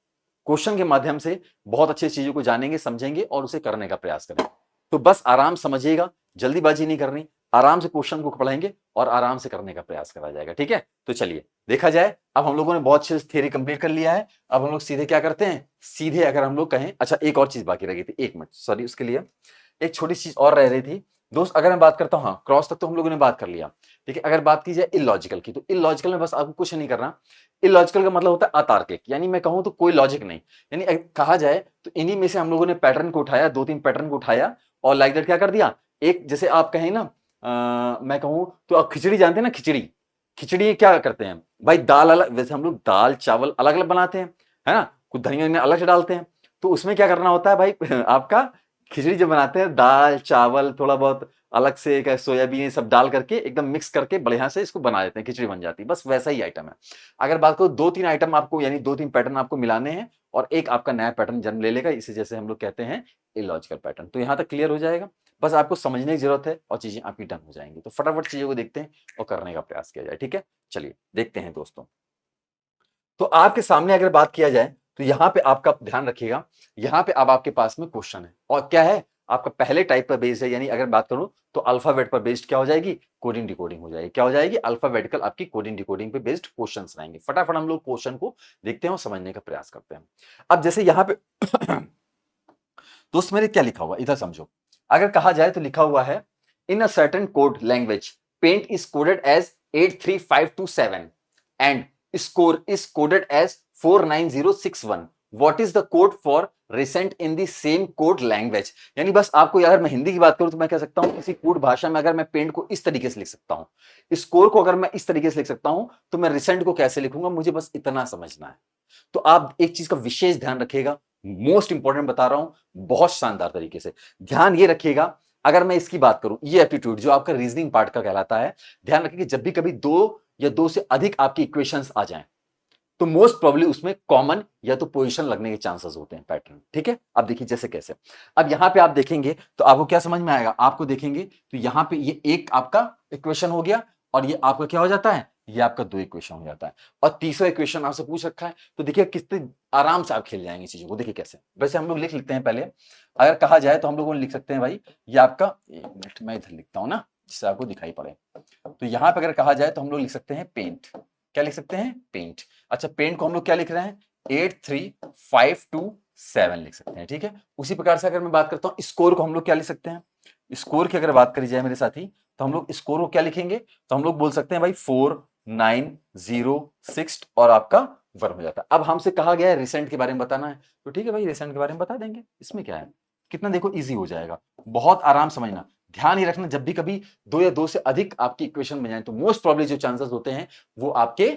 क्वेश्चन के माध्यम से बहुत अच्छी चीज़ों को जानेंगे, समझेंगे और उसे करने का प्रयास करेंगे। तो बस आराम समझिएगा, जल्दीबाजी नहीं करनी, आराम से क्वेश्चन को पढ़ेंगे और आराम से करने का प्रयास करा जाएगा, ठीक है? तो चलिए, देखा जाए अब हम लोगों ने बहुत अच्छे से थ्योरी कंप्लीट कर लिया है। अब हम लोग सीधे क्या करते हैं? सीधे अगर हम लोग कहें अच्छा एक और चीज़ बाकी रह गई थी, 1 मिनट सॉरी उसके लिए। एक छोटी-सी चीज़ और रह रही थी। दोस्त अगर मैं बात करता हूँ हाँ, क्रॉस तक तो हम लोगों ने बात कर लिया। ठीक है, अगर बात की जाए इलॉजिकल की, तो इलॉजिकल में बस आपको कुछ नहीं करना। इलॉजिकल का मतलब होता है अतार्किक, यानी मैं कहूँ तो कोई लॉजिक नहीं। यानी कहा जाए तो इन्हीं में से हम लोगों ने पैटर्न को उठाया, 2-3 पैटर्न को उठाया और लाइक दैट क्या कर दिया, एक जैसे आप कहें ना मैं कहूँ तो आप खिचड़ी जानते हैं ना खिचड़ी? खिचड़ी क्या करते हैं? भाई दाल अलग वैसे हम लोग दाल, चावल अलग-अलग बनाते हैं, है ना? कुछ धनिया-वनिया अलग से डालते हैं। तो उसमें क्या करना होता है भाई आपका खिचड़ी जब बनाते हैं दाल, चावल थोड़ा बहुत अलग से क्या सोयाबीन ये सब डाल करके एकदम मिक्स करके बढ़िया से इसको बना देते हैं, खिचड़ी बन जाती है। बस वैसा ही आइटम है। अगर बात करूँ 2-3 आइटम आपको यानी 2-3 पैटर्न आपको मिलाने हैं और एक आपका नया पैटर्न जन्म ले लेगा, इसे जैसे हम लोग कहते हैं इलॉजिकल पैटर्न। तो यहाँ तक क्लियर हो जाएगा। बस आपको समझने की ज़रूरत है और चीज़ें आपकी डन हो जाएँगी। तो फटाफट चीज़ों को देखते हैं और करने का प्रयास किया जाए, ठीक है? चलिए देखते हैं दोस्तों। तो आपके सामने अगर बात किया जाए, तो यहाँ पे आपका ध्यान रखिएगा, यहाँ पे अब आपके पास में क्वेश्चन है और क्या है? आपका पहले टाइप पर बेस्ड है यानी अगर बात करूँ तो अल्फाबेट पर बेस्ड क्या हो जाएगी? कोडिंग डिकोडिंग हो जाएगी। क्या हो जाएगी? अल्फाबेटिकल आपकी कोडिंग डिकोडिंग पे बेस्ड क्वेश्चन्स रहेंगे। फटाफट हम लोग क्वेश्चन को देखते हैं और समझने का प्रयास करते हैं। अब जैसे यहाँ पे दोस्त मेरे क्या लिखा हुआ है? इधर समझो। अगर कहा जाए तो लिखा हुआ है in a certain code language paint is coded as 83527 and score is coded as 49061 what is the code for recent in the same code language यानी बस आपको अगर मैं हिंदी की बात करूं तो मैं कह सकता हूं किसी कोड भाषा में अगर मैं पेंट को इस तरीके से लिख सकता हूं स्कोर को अगर मैं इस तरीके से लिख सकता हूं तो मैं रिसेंट को कैसे लिखूंगा मुझे बस इतना समझना है तो आप एक चीज का विशेष ध्यान रखिएगा मोस्ट इंपॉर्टेंट बता रहा हूं बहुत शानदार तरीके से ध्यान ये रखिएगा अगर मैं इसकी बात करूं ये एप्टीट्यूड जो आपका रीजनिंग पार्ट का कहलाता है ध्यान रखिए जब भी कभी दो या दो से अधिक आपकी इक्वेशंस आ जाएं तो मोस्ट प्रोबेबली उसमें कॉमन या तो पोजीशन लगने के चांसेस होते हैं पैटर्न ठीक है अब देखिए जैसे कैसे अब यहां पे आप देखेंगे तो आपको क्या समझ में आएगा आपको देखेंगे तो यहां पे ये एक आपका इक्वेशन हो गया और ये आपका क्या हो जाता है ये आपका 2 इक्वेशन हो जाता है। और तीसरा इक्वेशन आपसे पूछ रखा है, तो देखिए कितने आराम से आप खेल जाएंगे चीजों को। देखिए कैसे, वैसे हम लोग लिख लेते हैं पहले, अगर कहा जाए तो हम लोग लिख सकते हैं भाई, ये आपका, एक मिनट मैं इधर लिखता हूं ना जिससे आपको दिखाई पड़े। तो यहाँ पे अगर कहा जाए तो हम लोग लिख सकते हैं पेंट। क्या लिख सकते हैं? पेंट। अच्छा, पेंट को हम लोग क्या लिख रहे हैं? 83527 लिख सकते हैं, ठीक है। उसी प्रकार से अगर मैं बात करता हूँ स्कोर को, हम लोग क्या लिख सकते हैं? स्कोर की अगर बात करी जाए मेरे साथी, तो हम लोग स्कोर को क्या लिखेंगे? तो हम लोग बोल सकते हैं भाई 4906 और आपका 1 हो जाता है। अब हमसे कहा गया है रिसेंट के बारे में बताना है, तो ठीक है भाई, रिसेंट के बारे में बता देंगे, इसमें क्या है, कितना देखो इजी हो जाएगा, बहुत आराम समझना। ध्यान ही रखना, जब भी कभी 2 या 2 से अधिक आपकी इक्वेशन बन जाए तो मोस्ट प्रोबेबली जो चांसेस होते हैं वो आपके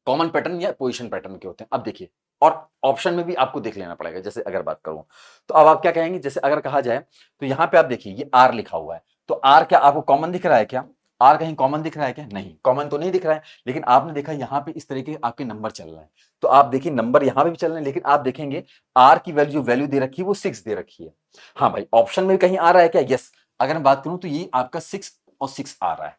कॉमन पैटर्न या पोजीशन पैटर्न के होते हैं। अब देखिए, और ऑप्शन में भी आपको देख लेना पड़ेगा। जैसे अगर बात करूं तो अब आप क्या कहेंगे, जैसे अगर कहा जाए तो यहां पे आप देखिए ये आर लिखा हुआ है, तो आर क्या आपको कॉमन दिख रहा है? क्या आर कहीं कॉमन दिख रहा है? क्या नहीं, कॉमन तो नहीं दिख रहा है। लेकिन आपने देखा यहां पे इस तरीके के आपके नंबर चल रहे हैं, तो आप देखिए नंबर यहां पे भी चल रहे हैं, लेकिन आप देखेंगे आर की वैल्यू दे रखी है वो 6 दे रखी है। हाँ भाई, ऑप्शन में भी कहीं आ रहा है क्या? यस। अगर मैं बात करूं तो ये आपका 6 और 6 आ रहा है,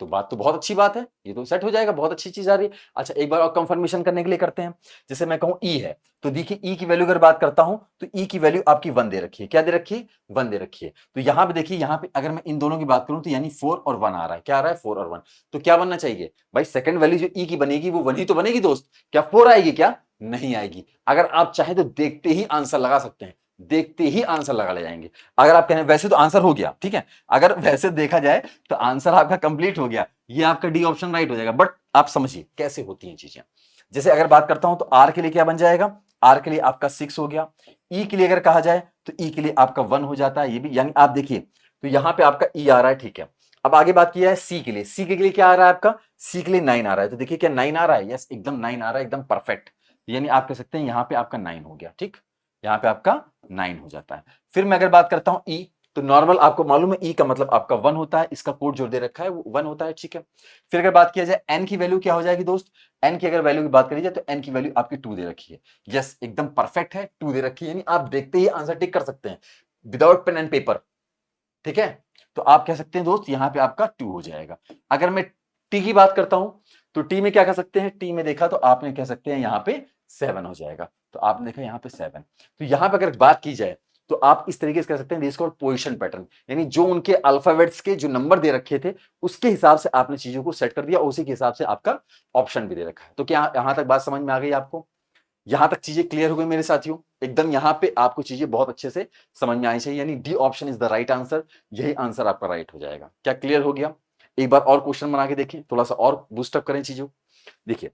तो बात तो बहुत अच्छी बात है, ये तो सेट हो जाएगा, बहुत अच्छी चीज आ रही है। अच्छा, एक बार और कंफर्मेशन करने के लिए करते हैं। जैसे मैं कहूं ई है, तो देखिए ई की वैल्यू अगर बात करता हूं तो ई की वैल्यू आपकी 1 दे रखी है। क्या दे रखी है? 1 दे रखी है। तो यहां पे देखिए, यहां पे अगर मैं इन दोनों की बात करूं तो यानी 4 और 1 आ रहा है। क्या आ रहा है? 4 और 1। तो क्या बनना चाहिए भाई? सेकंड वैल्यू जो ई की बनेगी वो 1 ही तो बनेगी दोस्त। क्या 4 आएगी? क्या नहीं आएगी। अगर आप चाहे तो देखते ही आंसर लगा सकते हैं, देखते ही आंसर लगा ले जाएंगे। अगर आप कहें वैसे तो आंसर हो गया, ठीक है, अगर वैसे देखा जाए तो आंसर आपका कंप्लीट हो गया, ये आपका डी ऑप्शन राइट हो जाएगा। बट आप समझिए कैसे होती हैं चीजें। जैसे अगर बात करता हूं तो आर के लिए क्या बन जाएगा? आर के लिए आपका 6 हो गया। ई के लिए अगर कहा जाए तो ई के लिए आपका 1 हो जाता है, ये भी, यानी आप देखिए तो यहां पे आपका ई आ रहा है, ठीक है। अब आगे बात किया है सी के लिए, सी के लिए क्या आ रहा है आपका? सी के लिए 9 आ रहा है। तो देखिए क्या 9 आ रहा है? यस, एकदम 9 आ रहा है, एकदम परफेक्ट। यानी आप कह सकते हैं यहां पे आपका 9 हो गया, ठीक, यहां पे आपका 9 हो जाता है। फिर मैं अगर बात करता हूं ई, तो नॉर्मल आपको मालूम है ई का मतलब आपका 1 होता है, इसका कोड जो दे रखा है वो 1 होता है, ठीक है। फिर अगर बात किया जाए एन की वैल्यू क्या हो जाएगी दोस्त? एन की अगर वैल्यू की बात करी जाए तो एन की वैल्यू आपकी 2 दे रखी है। यस, एकदम परफेक्ट है, 2 दे रखी है, यानी आप देखते ही आंसर टिक कर सकते हैं विदाउट पेन एंड पेपर, ठीक है। तो आप कह सकते हैं दोस्त यहां पे आपका 2 हो जाएगा। अगर मैं टी की बात करता हूं तो टी में क्या कह सकते हैं? टी में देखा तो आपने कह सकते हैं यहां पे 7 हो जाएगा। तो आपने देखा यहां पे 7। तो यहां पे अगर बात की जाए तो आप इस तरीके से कह सकते हैं दिस कॉल्ड पोजीशन पैटर्न, यानी जो उनके अल्फाबेट्स के जो नंबर दे रखे थे उसके हिसाब से आपने चीजों को सेट कर दिया, उसी के हिसाब से आपका ऑप्शन भी दे रखा है। तो क्या यहां तक बात समझ में आ गई आपको? यहां तक चीजें क्लियर हो गई मेरे साथियों? एकदम यहां पे आपको चीजें बहुत अच्छे से समझ में आनी चाहिए, यानी D option is the right answer, यही आंसर आपका राइट हो जाएगा। क्या क्लियर हो गया? एक बार और क्वेश्चन बना के देखें, थोड़ा सा और बूस्टअप करें चीजों। देखिए,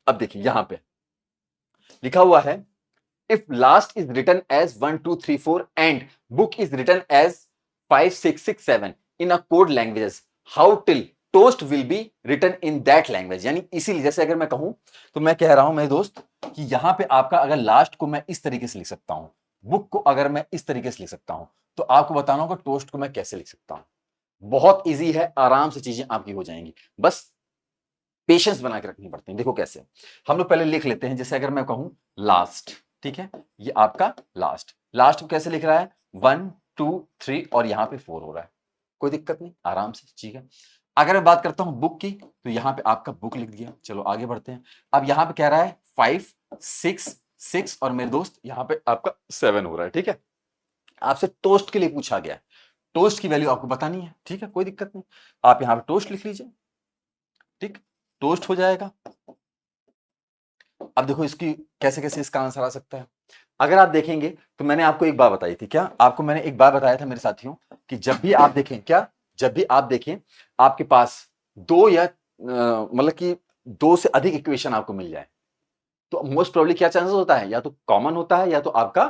अब देखिए यहां पे लिखा हुआ है if last is written as 1 2 3 4 and book is written as 5 6 6 7 in a code languages, how till toast will be written in that language. यानी इसीलिए जैसे अगर मैं कहूं तो मैं कह रहा हूं मेरे दोस्त कि यहां पे आपका अगर लास्ट को मैं इस तरीके से लिख सकता हूं, बुक को अगर मैं इस तरीके से लिख सकता हूं, तो आपको बताना होगा टोस्ट को मैं कैसे लिख सकता हूं। बहुत इजी है, आराम से चीजें आपकी हो जाएंगी, बस पेशेंस बना के रखनी पड़ती है। देखो कैसे, हम लोग पहले लिख लेते हैं। जैसे अगर मैं कहूं लास्ट, ठीक है, ये आपका लास्ट, लास्ट को कैसे लिख रहा है? 1 2 3 और यहां पे 4 हो रहा है, कोई दिक्कत नहीं, आराम से, ठीक है। अगर मैं बात करता हूं बुक की, तो यहां पे आपका बुक लिख दिया। चलो आगे बढ़ते हैं। अब यहां पे कह रहा है 5 6 6 और मेरे दोस्त यहां पे आपका 7 हो रहा है, ठीक है। आपसे टोस्ट के लिए पूछा गया है, टोस्ट की वैल्यू आपको बतानी है, ठीक है, कोई दिक्कत नहीं, आप यहां पे टोस्ट लिख लीजिए, ठीक, टोस्ट हो जाएगा। अब देखो इसकी कैसे कैसे इसका आंसर आ सकता है। अगर आप देखेंगे तो मैंने आपको एक बात बताई थी, क्या आपको मैंने एक बात बताया था मेरे साथियों, कि जब भी आप देखें, क्या जब भी आप देखें आपके पास दो या मतलब कि दो से अधिक इक्वेशन आपको मिल जाए, तो मोस्ट प्रोबेबली क्या चांसेस होता है? या तो कॉमन होता है या तो आपका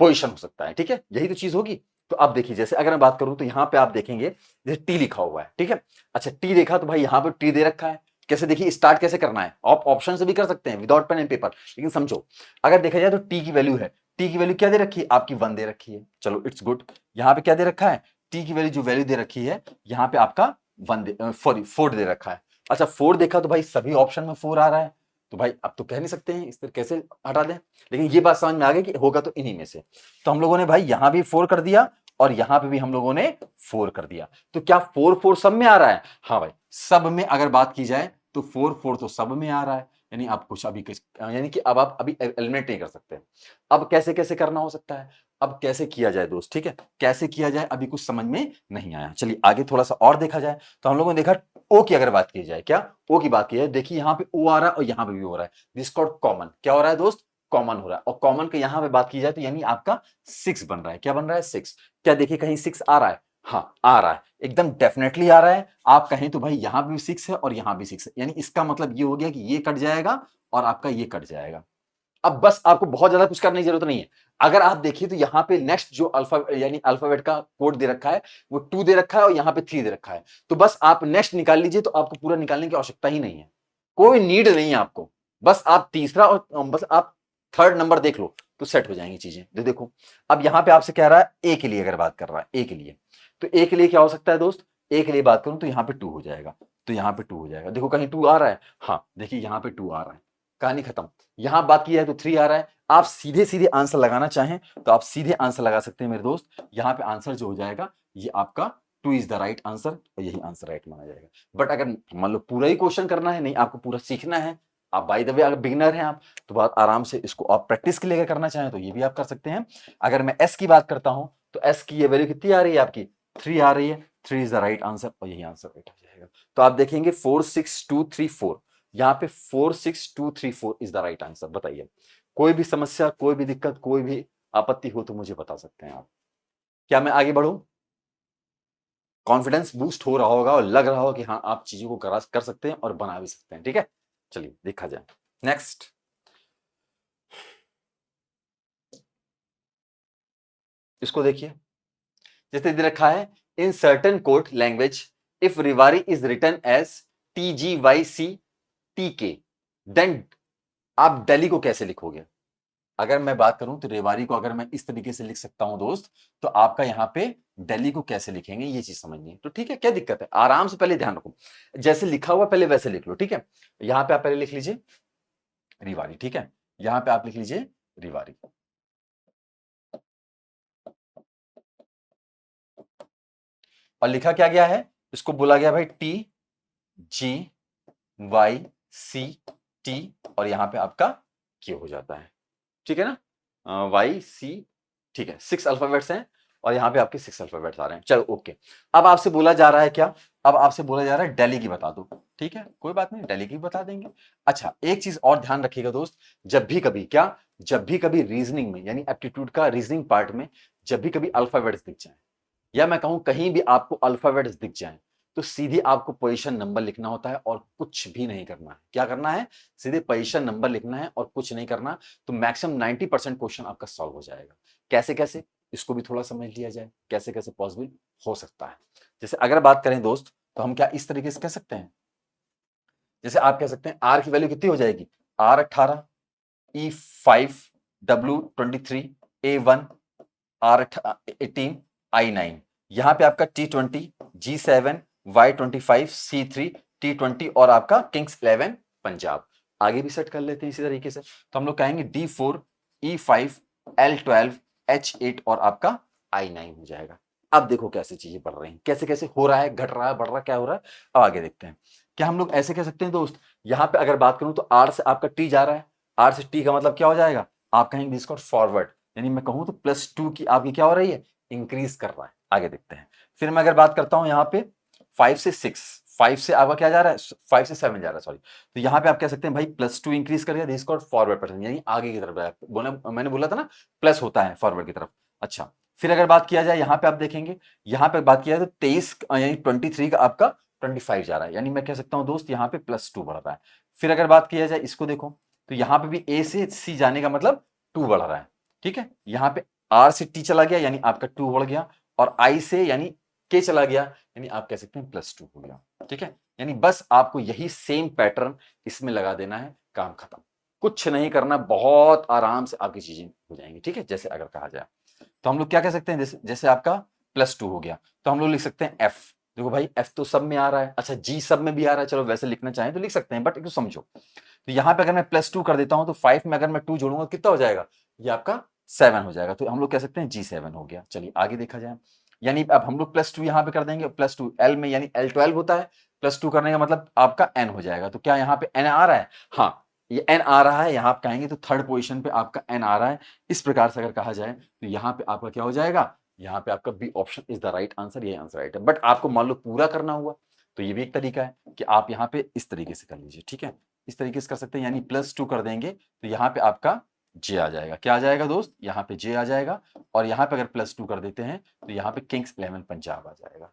पोजीशन हो सकता है, ठीक है, यही तो चीज होगी। तो अब देखिए, जैसे अगर मैं बात करूं तो यहां पे आप देखेंगे जैसे टी लिखा हुआ है, ठीक है। अच्छा, टी देखा तो भाई यहां पे टी दे रखा है। कैसे देखिए, स्टार्ट कैसे करना है, आप ऑप्शन से भी कर सकते हैं विदाउट पेन एंड पेपर, लेकिन समझो अगर देखा जाए तो टी की वैल्यू है, टी की वैल्यू क्या दे रखी है आपकी? 1 दे रखी है। चलो इट्स गुड। यहां पे क्या दे रखा है? टी की वैल्यू जो वैल्यू दे रखी है यहां पे आपका 4 दे रखा है। अच्छा, 4 देखा तो भाई सभी ऑप्शन में 4 आ रहा है, तो भाई अब तो कह नहीं सकते हैं इस तरह कैसे हटा दें, लेकिन ये बात समझ में आ गई कि होगा तो इन्हीं में से। तो हम लोगों ने भाई यहां भी 4 कर दिया और यहां पे भी हम लोगों ने 4 कर दिया। तो क्या 4 4 सब में आ रहा है? हाँ भाई, सब में अगर बात की जाए तो 4 4 तो सब में आ रहा है, यानी आप कुछ अभी यानी कि अब आप अभी एलिमिनेट नहीं कर सकते। अब कैसे कैसे करना हो सकता है, अब कैसे किया जाए दोस्त, ठीक है, कैसे किया जाए अभी कुछ समझ में नहीं आया। चलिए आगे थोड़ा सा और देखा जाए। तो हम लोगों ने देखा ओ की अगर बात की जाए, क्या ओ की बात की जाए, देखिए यहां पे ओ आ रहा है और यहां पे भी हो रहा है, दिस कॉल्ड कॉमन। क्या हो रहा है दोस्त? कॉमन हो रहा है। और कॉमन के यहां पे बात की जाए तो यानी आपका 6 बन रहा है। क्या बन रहा है? 6। क्या देखिए कहीं 6 आ रहा है? हाँ आ रहा है, एकदम डेफिनेटली आ रहा है। आप कहें तो भाई यहां भी 6 है और यहां भी 6 है, यानी इसका मतलब ये हो गया कि ये कट जाएगा और आपका ये कट जाएगा। अब बस आपको बहुत ज्यादा कुछ करने की जरूरत नहीं है। अगर आप देखिए तो यहाँ पे नेक्स्ट जो अल्फा यानी अल्फाबेट का कोड दे रखा है वो 2 दे रखा है और यहाँ पे 3 दे रखा है। तो बस आप नेक्स्ट निकाल लीजिए, तो आपको पूरा निकालने की आवश्यकता ही नहीं है, कोई नीड नहीं है आपको। बस आप तीसरा और बस आप थर्ड नंबर देख लो तो सेट हो जाएंगी चीजें। देखो अब यहाँ पे आपसे कह रहा है ए के लिए, अगर बात कर रहा है ए के लिए, तो ए के लिए क्या हो सकता है दोस्त? ए के लिए बात करूं तो यहाँ पे 2 हो जाएगा, तो यहाँ पे 2 हो जाएगा। देखो कहीं 2 आ रहा है? हाँ देखिए यहाँ पे 2 आ रहा है, कहानी खत्म। यहां बात की है तो 3 आ रहा है। आप सीधे सीधे आंसर लगाना चाहें तो आप सीधे आंसर लगा सकते हैं मेरे दोस्त। यहां पे आंसर जो हो जाएगा ये आपका 2 इज द राइट आंसर, और यही आंसर राइट माना जाएगा। बट अगर मान लो पूरा ही क्वेश्चन करना है, नहीं आपको पूरा सीखना है, आप बाय द वे अगर बिगिनर हैं आप, तो बात आराम से इसको आप प्रैक्टिस के लिए करना चाहें तो ये भी आप कर सकते हैं। अगर मैं एस की बात करता हूं तो एस की ये वैल्यू कितनी आ रही है आपकी? 3 आ रही है। 3 इज द राइट आंसर और यही आंसर राइट हो जाएगा। तो आप देखेंगे 4 6 2 3 4, यहाँ पे 4 6 2 3 4 इज द राइट आंसर। बताइए कोई भी समस्या, कोई भी दिक्कत, कोई भी आपत्ति हो तो मुझे बता सकते हैं आप। क्या मैं आगे बढ़ूं? कॉन्फिडेंस बूस्ट हो रहा होगा और लग रहा होगा कि हाँ आप चीजों को कर सकते हैं और बना भी सकते हैं। ठीक है, चलिए देखा जाए नेक्स्ट। इसको देखिए, जैसे दे रखा है in certain code language if Rewari is written as TGYC then आप दिल्ली को कैसे लिखोगे? अगर मैं बात करूं तो रेवाड़ी को अगर मैं इस तरीके से लिख सकता हूं दोस्त, तो आपका यहां पे दिल्ली को कैसे लिखेंगे ये चीज समझनी है। तो ठीक है, क्या दिक्कत है, आराम से पहले ध्यान रखो, जैसे लिखा हुआ पहले वैसे लिख लो। ठीक है, यहां पे आप पहले लिख लीजिए रिवाड़ी, ठीक है, यहां पे आप लिख लीजिए रिवाड़ी। और लिखा क्या गया है? इसको बोला गया भाई TGYC और यहां पे आपका Q हो जाता है। ठीक है ना, YC, ठीक है, 6 अल्फाबेट्स हैं और यहाँ पे आपके 6 अल्फाबेट्स आ रहे हैं। चलो ओके, अब आपसे बोला जा रहा है क्या? अब आपसे बोला जा रहा है दिल्ली की बता दो। ठीक है, कोई बात नहीं, दिल्ली की बता देंगे। अच्छा एक चीज और ध्यान रखिएगा दोस्त, जब भी कभी क्या, जब भी कभी रीजनिंग में यानी एप्टीट्यूड का रीजनिंग पार्ट में जब भी कभी अल्फाबेट्स दिख जाए, या मैं कहूं कहीं भी आपको अल्फाबेट्स दिख जाए, तो सीधे आपको पोजीशन नंबर लिखना होता है और कुछ भी नहीं करना है। क्या करना है? सीधे पोजीशन नंबर लिखना है और कुछ नहीं करना। तो मैक्सिमम 90% क्वेश्चन आपका सॉल्व हो जाएगा। कैसे कैसे, इसको भी थोड़ा समझ लिया जाए, कैसे कैसे पॉसिबल हो सकता है। जैसे अगर बात करें दोस्त तो हम क्या इस तरीके से कह सकते हैं, जैसे आप कह सकते हैं आर की वैल्यू कितनी हो जाएगी? R18, E5, W23, A1, R18, I9, यहां पे आपका T20, G7, Y25, C3, T20 और आपका किंग्स 11 पंजाब। आगे भी सेट कर लेते हैं इसी तरीके से, तो हम लोग कहेंगे D4, E5, L12, H8 और आपका I9 हो जाएगा। अब देखो कैसे चीजें बढ़ रही हैं, कैसे कैसे हो रहा है, घट रहा है, बढ़ रहा है, क्या हो रहा है, अब आगे देखते हैं। क्या हम लोग ऐसे कह सकते हैं दोस्त, यहां पे अगर बात करूं तो R से आपका T जा रहा है, R से T का मतलब क्या हो जाएगा? आप कहेंगे दिस कॉल्ड फॉरवर्ड, यानी मैं कहूं तो +2 की आपकी क्या हो रही है? इंक्रीज कर रहा है। आगे देखते हैं। फिर मैं अगर बात करता हूं यहाँ पे 5 से 6, 5 से आपका क्या जा रहा है? 5 से 7 जा रहा है, सॉरी। तो यहाँ पे आप कह सकते हैं भाई +2 इंक्रीज कर दिया, दिस कॉल्ड फॉरवर्ड पर्सन, यानी आगे की तरफ बोला, मैंने बोला था ना प्लस होता है फॉरवर्ड की तरफ। अच्छा फिर अगर बात किया जाए यहाँ पे आप देखेंगे, यहाँ पे बात किया जाए तो 23 यानी 23 का आपका 25 जा रहा है, यानी मैं कह सकता हूँ दोस्त यहाँ पे +2 बढ़ रहा है। फिर अगर बात किया जाए इसको देखो, तो यहाँ पे भी A से C जाने का मतलब 2 बढ़ रहा है। ठीक है, यहाँ पे R से T चला गया यानी आपका 2 बढ़ गया, और I से यानी K चला गया यानी आप कह सकते हैं +2 हो गया। ठीक है, यानी बस आपको यही सेम पैटर्न इसमें लगा देना है, काम खत्म, कुछ नहीं करना, बहुत आराम से आपकी चीजें हो जाएंगी। ठीक है, जैसे अगर कहा जाए तो हम लोग क्या कह सकते हैं, जैसे आपका +2 हो गया तो हम लोग लिख सकते हैं F। देखो भाई F तो सब में आ रहा है, अच्छा G सब में भी आ रहा है, चलो वैसे लिखना चाहें तो लिख सकते हैं, बट एक तो समझो, तो यहाँ पे अगर मैं +2 कर देता हूं तो 5 में अगर मैं 2 जोड़ूंगा कितना हो जाएगा? ये आपका 7 हो जाएगा, तो हम लोग कह सकते हैं G7 हो गया। चलिए आगे देखा जाए, यानी अब हम लोग +2 यहाँ पे कर देंगे, +2 L में यानी L12 होता है, +2 करने का मतलब आपका N हो जाएगा। तो क्या यहाँ पे N आ रहा है? हाँ, ये N आ रहा है, यहाँ आप कहेंगे तो थर्ड पोजीशन पे आपका N आ रहा है। इस प्रकार से अगर कहा जाए तो यहाँ पे आपका क्या हो जाएगा? यहाँ पे आपका B option is the right answer, ये आंसर राइट है। बट आपको मान लो पूरा करना हुआ तो ये भी एक तरीका है कि आप यहाँ पे इस तरीके से कर लीजिए, ठीक है? इस तरीके से कर सकते हैं, यानी +2 कर देंगे तो यहाँ पे आपका जे आ जाएगा। क्या आ जाएगा दोस्त? यहाँ पे जे आ जाएगा, और यहाँ पे अगर +2 कर देते हैं तो यहाँ पे किंग्स 11 पंजाब आ जाएगा।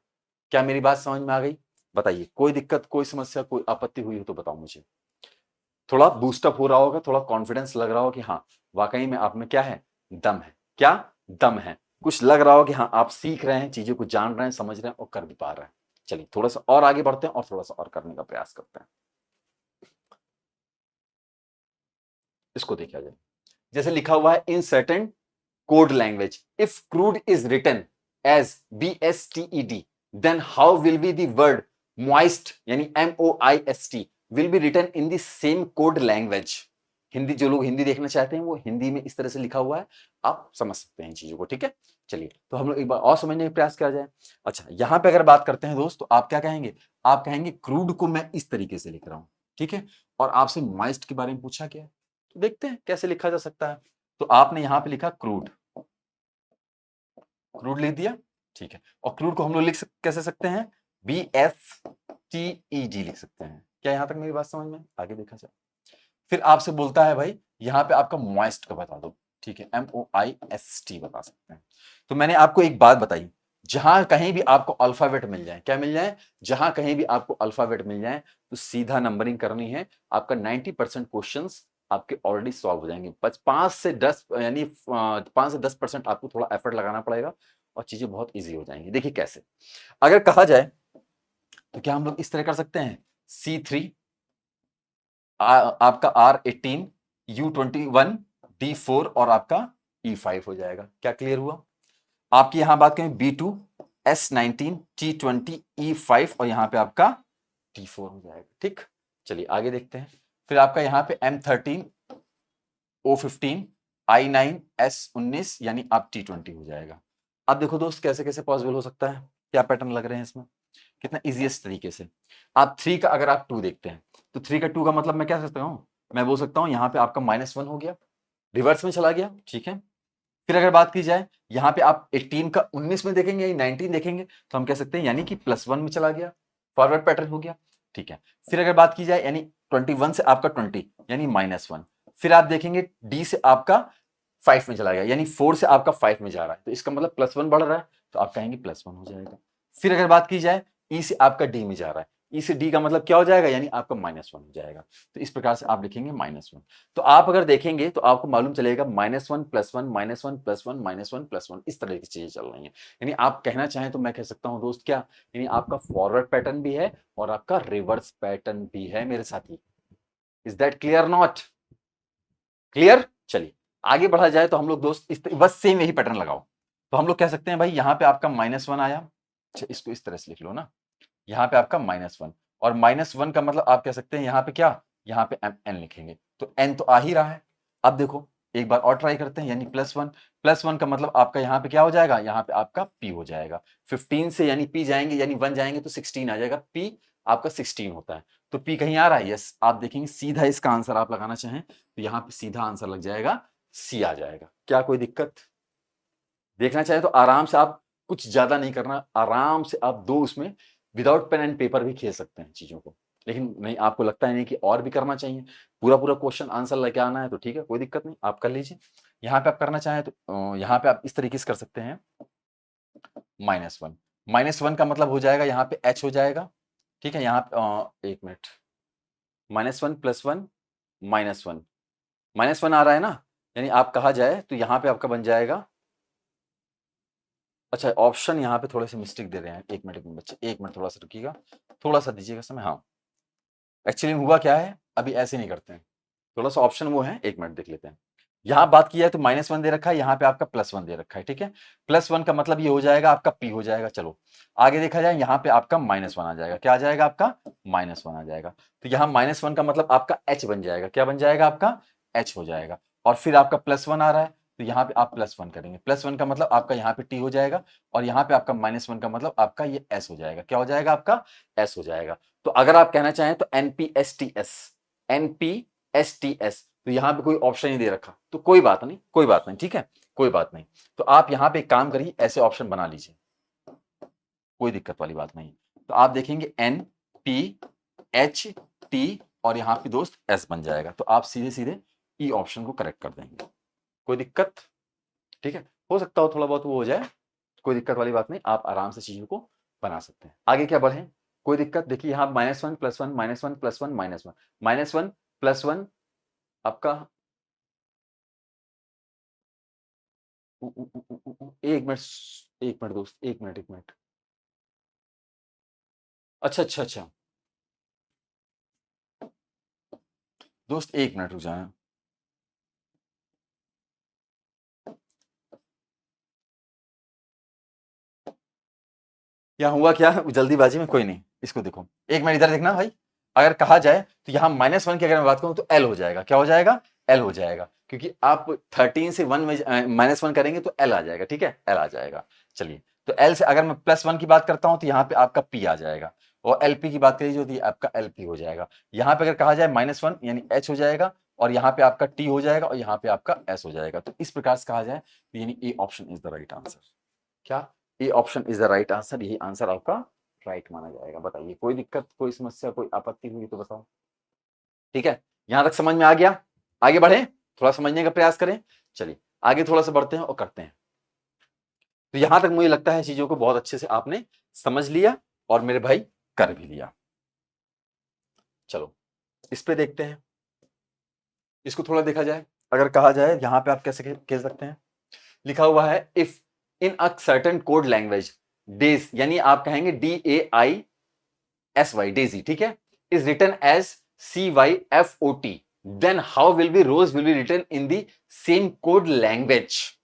क्या मेरी बात समझ में आ गई? बताइए, कोई दिक्कत, कोई समस्या, कोई आपत्ति हुई हो तो बताओ मुझे। थोड़ा बूस्टअप हो रहा होगा, थोड़ा कॉन्फिडेंस लग रहा हो कि हाँ वाकई में आप में क्या है? दम है। क्या दम है? कुछ लग रहा हो कि हाँ आप सीख रहे हैं, चीजों को जान रहे हैं, समझ रहे हैं और कर भी पा रहे हैं। चलिए थोड़ा सा और आगे बढ़ते हैं और थोड़ा सा और करने का प्रयास करते हैं। इसको देखा जाए, जैसे लिखा हुआ है in certain code language if crude is written as BSTED then how will be the word moist यानी MOIST will be written in the same code language. Hindi, जो लोग हिंदी देखना चाहते हैं वो हिंदी में इस तरह से लिखा हुआ है, आप समझ सकते हैं इन चीजों को, ठीक है? चलिए तो हम लोग एक बार और समझने का प्रयास किया जाए। अच्छा, यहां पे अगर बात करते हैं दोस्त तो आप क्या कहेंगे? आप कहेंगे क्रूड को मैं इस तरीके से लिख रहा हूं, ठीक है? और आपसे मॉइस्ट के बारे में पूछा गया, तो देखते हैं कैसे लिखा जा सकता है। तो आपने यहां पे लिखा क्रूड, क्रूड लिख दिया, ठीक है? और क्रूड को हम लोग कैसे सकते हैं? BSTED लिख सकते हैं। क्या यहां तक मेरी बात समझ में? आगे देखा जाए, फिर आपसे बोलता है भाई यहाँ पे आपका मॉइस्ट का बता दो, ठीक है? MOIST बता सकते हैं। तो मैंने आपको एक बात बताई, जहां कहीं भी आपको अल्फाबेट मिल जाए, क्या मिल जाए? जहां कहीं भी आपको अल्फाबेट मिल जाए तो सीधा नंबरिंग करनी है। आपका 90% क्वेश्चंस आपके ऑलरेडी सॉल्व हो जाएंगे। 5 से 10 यानी 5 से 10% आपको थोड़ा एफर्ट लगाना पड़ेगा और चीजें बहुत ईजी हो जाएंगी। देखिए कैसे, अगर कहा जाए तो क्या हम लोग इस तरह कर सकते हैं? C3 आपका R18, U21, D4 और आपका E5 हो जाएगा। क्या क्लियर हुआ? आपकी यहां बात करें B2, S19, T20, E5 और यहां पे आपका T4 हो जाएगा, ठीक? चलिए आगे देखते हैं। फिर आपका यहां पे M13, O15, I9, S19 यानी आप T20 हो जाएगा। अब देखो दोस्त कैसे कैसे पॉसिबल हो सकता है, क्या पैटर्न लग रहे हैं इसमें, कितना इजीएस्ट तरीके से। आप 3 का अगर आप 2 देखते हैं तो 3 का 2 का मतलब मैं क्या सकता हूं? मैं बोल सकता हूं यहाँ पे आपका -1 हो गया, रिवर्स में चला गया, ठीक है? फिर अगर बात की जाए यहाँ पे आप 18 का 19 में देखेंगे या 19 देखेंगे तो हम कह सकते हैं यानी कि +1 में चला गया, फॉरवर्ड पैटर्न हो गया, ठीक है? फिर अगर बात की जाए यानी 21 से आपका 20 यानी -1, फिर आप देखेंगे डी से आपका 5 में चला गया, यानी 4 से आपका 5 में जा रहा है, तो इसका मतलब +1 बढ़ रहा है, तो आप कहेंगे +1 हो जाएगा। फिर अगर बात की जाए ई से आपका डी में जा रहा है, ई से डी का मतलब क्या हो जाएगा? यानी आपका -1 हो जाएगा। तो इस प्रकार से आप लिखेंगे -1। तो आप अगर देखेंगे तो आपको मालूम चलेगा -1 +1 -1 +1 -1 +1 इस तरह की चीजें चल रही हैं। यानी आप कहना चाहें तो मैं कह सकता हूं दोस्त, क्या यानी आपका फॉरवर्ड पैटर्न भी है और आपका रिवर्स पैटर्न भी है मेरे साथी। Is that clear? Not clear? चलिए आगे बढ़ा जाए तो हम लोग दोस्त बस सेम यही पैटर्न लगाओ। तो हम लोग कह सकते हैं भाई यहाँ पे आपका -1 आया, अच्छा इसको इस तरह से लिख लो ना, यहाँ पे आपका -1 और -1 का मतलब आप कह सकते हैं यहाँ पे क्या, यहाँ पे n लिखेंगे, तो n तो आ ही रहा है। अब देखो एक बार और ट्राई करते हैं, यानी +1 का मतलब आपका यहाँ पे क्या हो जाएगा? यहाँ पे आपका p हो जाएगा। 15 से यानी p जाएंगे यानी 1 जाएंगे तो 16 आ जाएगा, p आपका 16 होता है। तो p कहीं आ रहा है? यस, आप देखेंगे सीधा इसका आंसर आप लगाना चाहें तो यहाँ पे सीधा आंसर लग जाएगा, c आ जाएगा। क्या कोई दिक्कत? देखना चाहें तो आराम से आप, कुछ ज्यादा नहीं करना, आराम से आप दो उसमें विदाउट पेन एंड पेपर भी खेल सकते हैं चीजों को। लेकिन नहीं, आपको लगता है नहीं कि और भी करना चाहिए, पूरा पूरा क्वेश्चन आंसर लेके आना है, तो ठीक है, कोई दिक्कत नहीं, आप कर लीजिए। यहाँ पे आप करना चाहें तो यहाँ पे आप इस तरीके से कर सकते हैं, -1 -1 का मतलब हो जाएगा यहाँ पे h हो जाएगा, ठीक है? यहाँ पे एक मिनट, -1 +1 -1 -1 आ रहा है ना, यानी आप कहा जाए तो यहाँ पे आपका बन जाएगा, अच्छा ऑप्शन यहाँ पे थोड़े से मिस्टेक दे रहे हैं, एक मिनट बच्चे, एक मिनट थोड़ा सा रुकिएगा, थोड़ा सा दीजिएगा समय। हाँ एक्चुअली हुआ क्या है, अभी ऐसे नहीं करते हैं, थोड़ा सा ऑप्शन वो है, एक मिनट देख लेते हैं। यहाँ बात की जाए तो -1 दे रखा है, यहाँ पे आपका +1 दे रखा है, ठीक है? +1 का मतलब ये हो जाएगा आपका p हो जाएगा। चलो आगे देखा जाए, यहाँ पे आपका -1 आ जाएगा, क्या आ जाएगा आपका? -1 आ जाएगा। तो यहाँ -1 का मतलब आपका h बन जाएगा, क्या बन जाएगा? आपका h हो जाएगा। और फिर आपका +1 आ रहा है तो यहाँ पे आप +1 करेंगे। +1 का मतलब आपका यहाँ पे t हो जाएगा और यहाँ पे आपका -1 का मतलब आपका ये s हो जाएगा। क्या हो जाएगा आपका? s हो जाएगा। तो अगर आप कहना चाहें तो NPSTS, NPSTS, तो यहाँ पे कोई ऑप्शन नहीं दे रखा, तो कोई बात नहीं, कोई बात नहीं, ठीक है, कोई बात नहीं। तो आप यहाँ पे एक काम करिए, ऐसे ऑप्शन बना लीजिए, कोई दिक्कत वाली बात नहीं। तो आप देखेंगे NPHT और यहाँ पे दोस्त S बन जाएगा, तो आप सीधे सीधे ई ऑप्शन को करेक्ट कर देंगे। कोई दिक्कत? ठीक है, हो सकता हो थोड़ा बहुत वो हो जाए, कोई दिक्कत वाली बात नहीं, आप आराम से चीजों को बना सकते हैं। आगे क्या बढ़े? कोई दिक्कत? देखिए यहाँ -1 +1 -1 -1 +1 -1 +1 आपका एक मिनट, एक मिनट दोस्त, एक मिनट, एक मिनट। अच्छा अच्छा अच्छा, दोस्त एक मिनट रुक जाना। यहाँ हुआ क्या? जल्दीबाजी में, कोई नहीं, इसको देखो, एक मिनट इधर देखना भाई। अगर कहा जाए तो यहाँ -1 की अगर मैं बात करूं तो L हो जाएगा। क्या हो जाएगा? L हो जाएगा, क्योंकि आप 13 से 1 में -1 करेंगे तो L आ जाएगा। ठीक है, L आ जाएगा। चलिए, तो L से अगर मैं +1 की बात करता हूं तो यहाँ पे आपका P आ जाएगा, और LP की बात करिए जो थी आपका LP हो जाएगा। यहाँ पे अगर कहा जाए -1 यानी H हो जाएगा, और यहाँ पे आपका T हो जाएगा, और यहाँ पे आपका S हो जाएगा। तो इस प्रकार से कहा जाए तो यानी A option is the right answer. क्या? A option is the right answer, यही आंसर आपका राइट माना जाएगा। बताइए, कोई दिक्कत, कोई समस्या, कोई आपत्ति हुई तो बताओ। ठीक है, यहां तक समझ में आ गया? आगे बढ़े, थोड़ा समझने का प्रयास करें। चलिए आगे थोड़ा सा बढ़ते हैं और करते हैं। तो यहां तक मुझे लगता है चीजों को बहुत अच्छे से आपने समझ लिया और मेरे भाई कर भी लिया। चलो इस पे देखते हैं, इसको थोड़ा देखा जाए। अगर कहा जाए यहां पे आप कैसे कह सकते हैं, लिखा हुआ है if in a certain code language daisy, यानी आप कहेंगे DAISY, डेजी, ठीक है, is written as CYFOT, then how will be rose will be written in the same code language.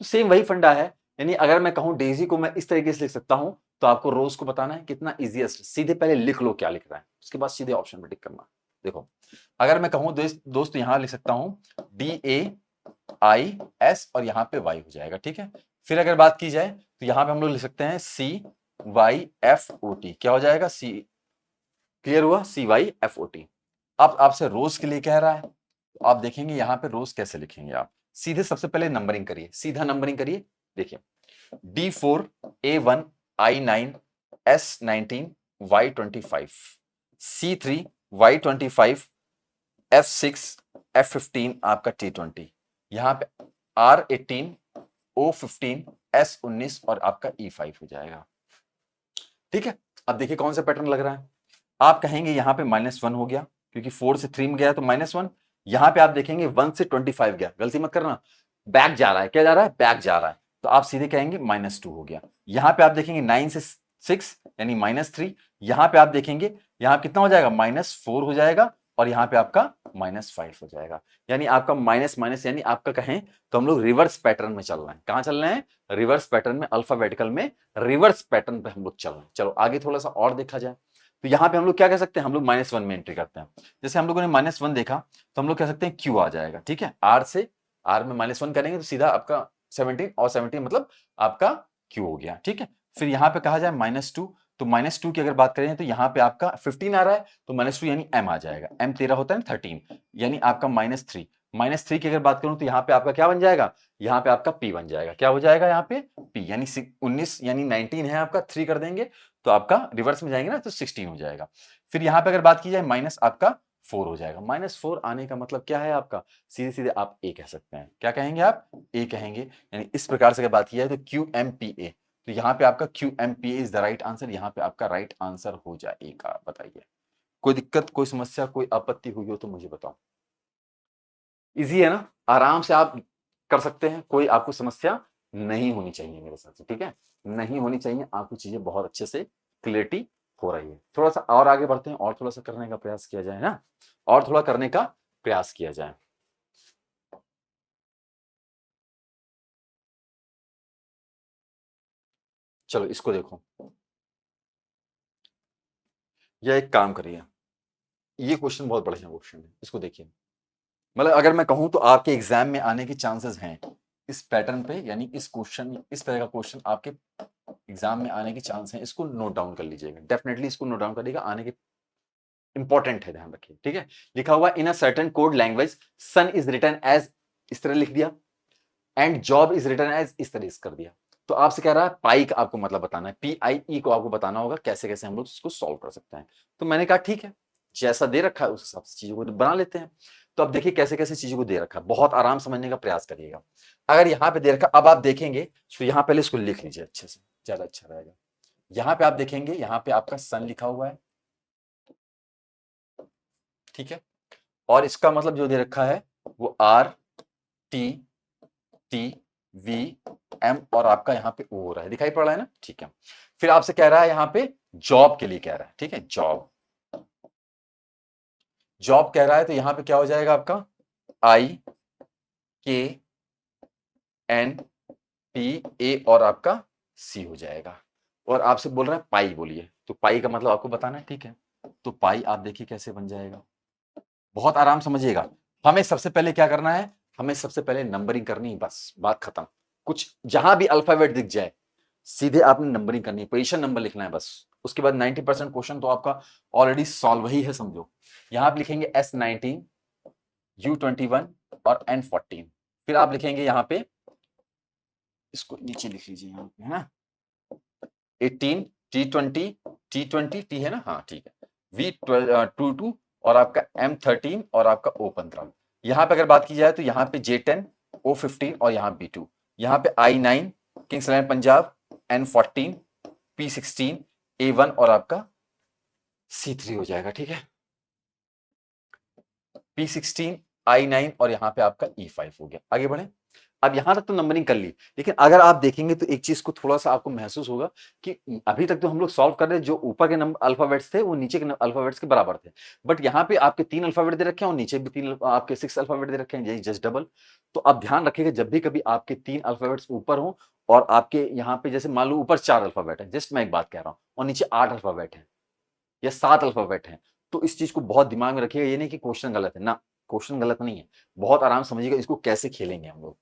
तो सेम वही फंडा है, यानी अगर मैं कहूं डेजी को मैं इस तरीके से लिख सकता हूं, तो आपको रोज को बताना है कितना इजीएस्ट, सीधे पहले लिख लो क्या लिख रहा है, उसके बाद सीधे ऑप्शन पे टिक करना। देखो, अगर मैं कहूं दोस्त यहां लिख सकता हूं DAIS और यहां पे Y हो जाएगा। ठीक है, फिर अगर बात की जाए तो यहां पे हम लोग लिख सकते हैं CYFOT। क्या हो जाएगा? क्लियर हुआ? CYFOT। अब आपसे रोज के लिए कह रहा है, तो आप देखेंगे यहां पे रोज कैसे लिखेंगे। आप सीधे सबसे पहले नंबरिंग करिए, सीधा नंबरिंग करिए। देखिए D4 A1 I9 S19 Y25 C3 Y25 F6 F15 आपका T20, यहाँ पे R18 O15 S19 और आपका E5 हो जाएगा। ठीक है, अब देखिए कौन सा पैटर्न लग रहा है। आप कहेंगे यहाँ पे -1 हो गया, क्योंकि 4 से 3 में गया तो -1। यहाँ पे आप देखेंगे 1 से 25 गया, गलती मत करना, बैक जा रहा है। क्या जा रहा है? बैक जा रहा है, तो आप सीधे कहेंगे -2 हो गया। यहाँ पे आप देखेंगे 9 से 6 यानी -3। यहाँ पे आप देखेंगे यहाँ कितना हो जाएगा? -4 हो जाएगा, और यहाँ पे आपका -5 हो जाएगा। यानी आपका माइनस माइनस, यानी आपका कहें तो हम लोग रिवर्स पैटर्न में चल रहे हैं। कहां चल रहे हैं? रिवर्स पैटर्न में, अल्फाबेटिकल में रिवर्स पैटर्न पे हम लोग चल रहे हैं। चलो आगे थोड़ा सा और देखा जाए, तो यहाँ पे हम लोग क्या कह सकते हैं, हम लोग -1 में एंट्री करते हैं। जैसे हम लोगों ने -1 देखा, तो हम लोग कह सकते हैं Q आ जाएगा। ठीक है, R में -1 करेंगे तो सीधा आपका 17, और 17 मतलब आपका Q हो गया। ठीक है, फिर यहाँ पे कहा जाए -2, तो -2 की अगर बात करें तो यहाँ पे आपका 15 आ रहा है, तो -2 यानी M आ जाएगा। M 13 होता है ना, 13, यानी आपका -3। -3 की अगर बात करूं तो यहाँ पे आपका क्या बन जाएगा? यहाँ पे आपका P बन जाएगा। क्या हो जाएगा यहाँ पे? P, यानी 19 यानी 19 है आपका, 3 कर देंगे तो आपका रिवर्स में जाएंगे ना, तो 16 हो जाएगा। फिर यहाँ पे अगर बात की जाए माइनस आपका 4 हो जाएगा। -4 आने का मतलब क्या है आपका? सीधे सीधे आप ए कह सकते हैं। क्या कहेंगे आप? ए कहेंगे। यानी इस प्रकार से अगर बात की जाए तो QMPA, तो यहाँ पे आपका QMPA is the right answer, यहाँ पे आपका राइट आंसर हो जाएगा। बताइए, कोई दिक्कत, कोई समस्या, कोई आपत्ति हुई हो तो मुझे बताओ। इजी है ना, आराम से आप कर सकते हैं, कोई आपको समस्या नहीं होनी चाहिए मेरे साथ से। ठीक है, नहीं होनी चाहिए, आपको चीजें बहुत अच्छे से क्लियरिटी हो रही है। थोड़ा सा और आगे बढ़ते हैं, और थोड़ा सा करने का प्रयास किया जाए ना, और थोड़ा करने का प्रयास किया जाए। चलो इसको देखो, यह एक काम करिए, ये क्वेश्चन बहुत बढ़िया क्वेश्चन है, इसको देखिए। मतलब अगर मैं कहूं तो आपके एग्जाम में आने के चांसेस हैं इस पैटर्न पे, यानी इस क्वेश्चन, इस तरह का क्वेश्चन आपके एग्जाम में आने के चांस हैं, इसको नोट डाउन कर लीजिएगा, डेफिनेटली इसको नोट डाउन करिएगा, आने के इंपॉर्टेंट है, ध्यान रखिए, ठीक है। लिखा हुआ in a certain code language sun is written as, इस तरह लिख दिया, and job is written as, इस तरह से कर दिया। तो आपसे कह रहा है पाई का आपको मतलब बताना है, PIE को आपको बताना होगा कैसे कैसे हम लोग इसको सॉल्व कर सकते हैं। तो मैंने कहा ठीक है, जैसा दे रखा है उस हिसाब से चीजों को बना लेते हैं। तो अब देखिए कैसे कैसे चीजों को दे रखा है, बहुत आराम समझने का प्रयास करिएगा। अगर यहाँ पे दे रखा, अब आप देखेंगे तो यहाँ पहले इसको लिख लीजिए अच्छे से, ज्यादा अच्छा रहेगा। यहाँ पे आप देखेंगे, यहाँ पे आपका सन लिखा हुआ है, ठीक है, और इसका मतलब जो दे रखा है वो RTTVM और आपका यहाँ पे O हो रहा है, दिखाई पड़ रहा है ना, ठीक है। फिर आपसे कह रहा है यहाँ पे जॉब के लिए कह रहा है, ठीक है, जॉब, जॉब कह रहा है तो यहाँ पे क्या हो जाएगा आपका IKNPA और आपका C हो जाएगा। और आपसे बोल रहा है पाई बोलिए, तो पाई का मतलब आपको बताना है, ठीक है। तो पाई आप देखिए कैसे बन जाएगा, बहुत आराम समझिएगा। हमें सबसे पहले क्या करना है, हमें सबसे पहले नंबरिंग करनी है, बस बात खत्म। कुछ जहां भी अल्फाबेट दिख जाए सीधे आपने नंबरिंग करनी है, पोजीशन नंबर लिखना है बस। उसके बाद 90% क्वेश्चन तो आपका ऑलरेडी सॉल्व ही है समझो। यहां आप लिखेंगे S19, U21 और N14। फिर आप लिखेंगे यहाँ पे, इसको नीचे लिख लीजिए यहाँ पे, है ना, 18 T20, T20 T है ना, हाँ ठीक है, V22 और आपका M13 और आपका O15। यहाँ पे अगर बात की जाए तो यहाँ पे J10, O15 और यहाँ B2, यहाँ पे I9 Kings eleven Punjab, N14, P16, A1 और आपका C3 हो जाएगा, ठीक है, P16, I9 और यहाँ पे आपका E5 हो गया। आगे बढ़े, अब यहां तक तो नंबरिंग कर ली, लेकिन अगर आप देखेंगे तो एक चीज को थोड़ा सा आपको महसूस होगा कि अभी तक तो हम लोग सॉल्व कर रहे, जो ऊपर के नंबर अल्फाबेट्स थे वो नीचे के अल्फाबेट्स के बराबर थे, बट यहाँ पे आपके 3 अल्फाबेट दे रखे हैं और नीचे भी 3 आपके 6 अल्फाबेट दे रखे हैं, यही जस्ट डबल। तो आप ध्यान रखिएगा जब भी कभी आपके 3 अल्फाबेट्स ऊपर हो और आपके यहाँ पे जैसे मान लो ऊपर 4 अल्फाबेट है, जस्ट मैं एक बात कह रहा हूँ, और नीचे 8 अल्फाबेट है या 7 अल्फाबेट है, तो इस चीज को बहुत दिमाग में रखिएगा। ये नहीं कि क्वेश्चन गलत है ना, क्वेश्चन गलत नहीं है, बहुत आराम समझिएगा इसको कैसे खेलेंगे हम लोग,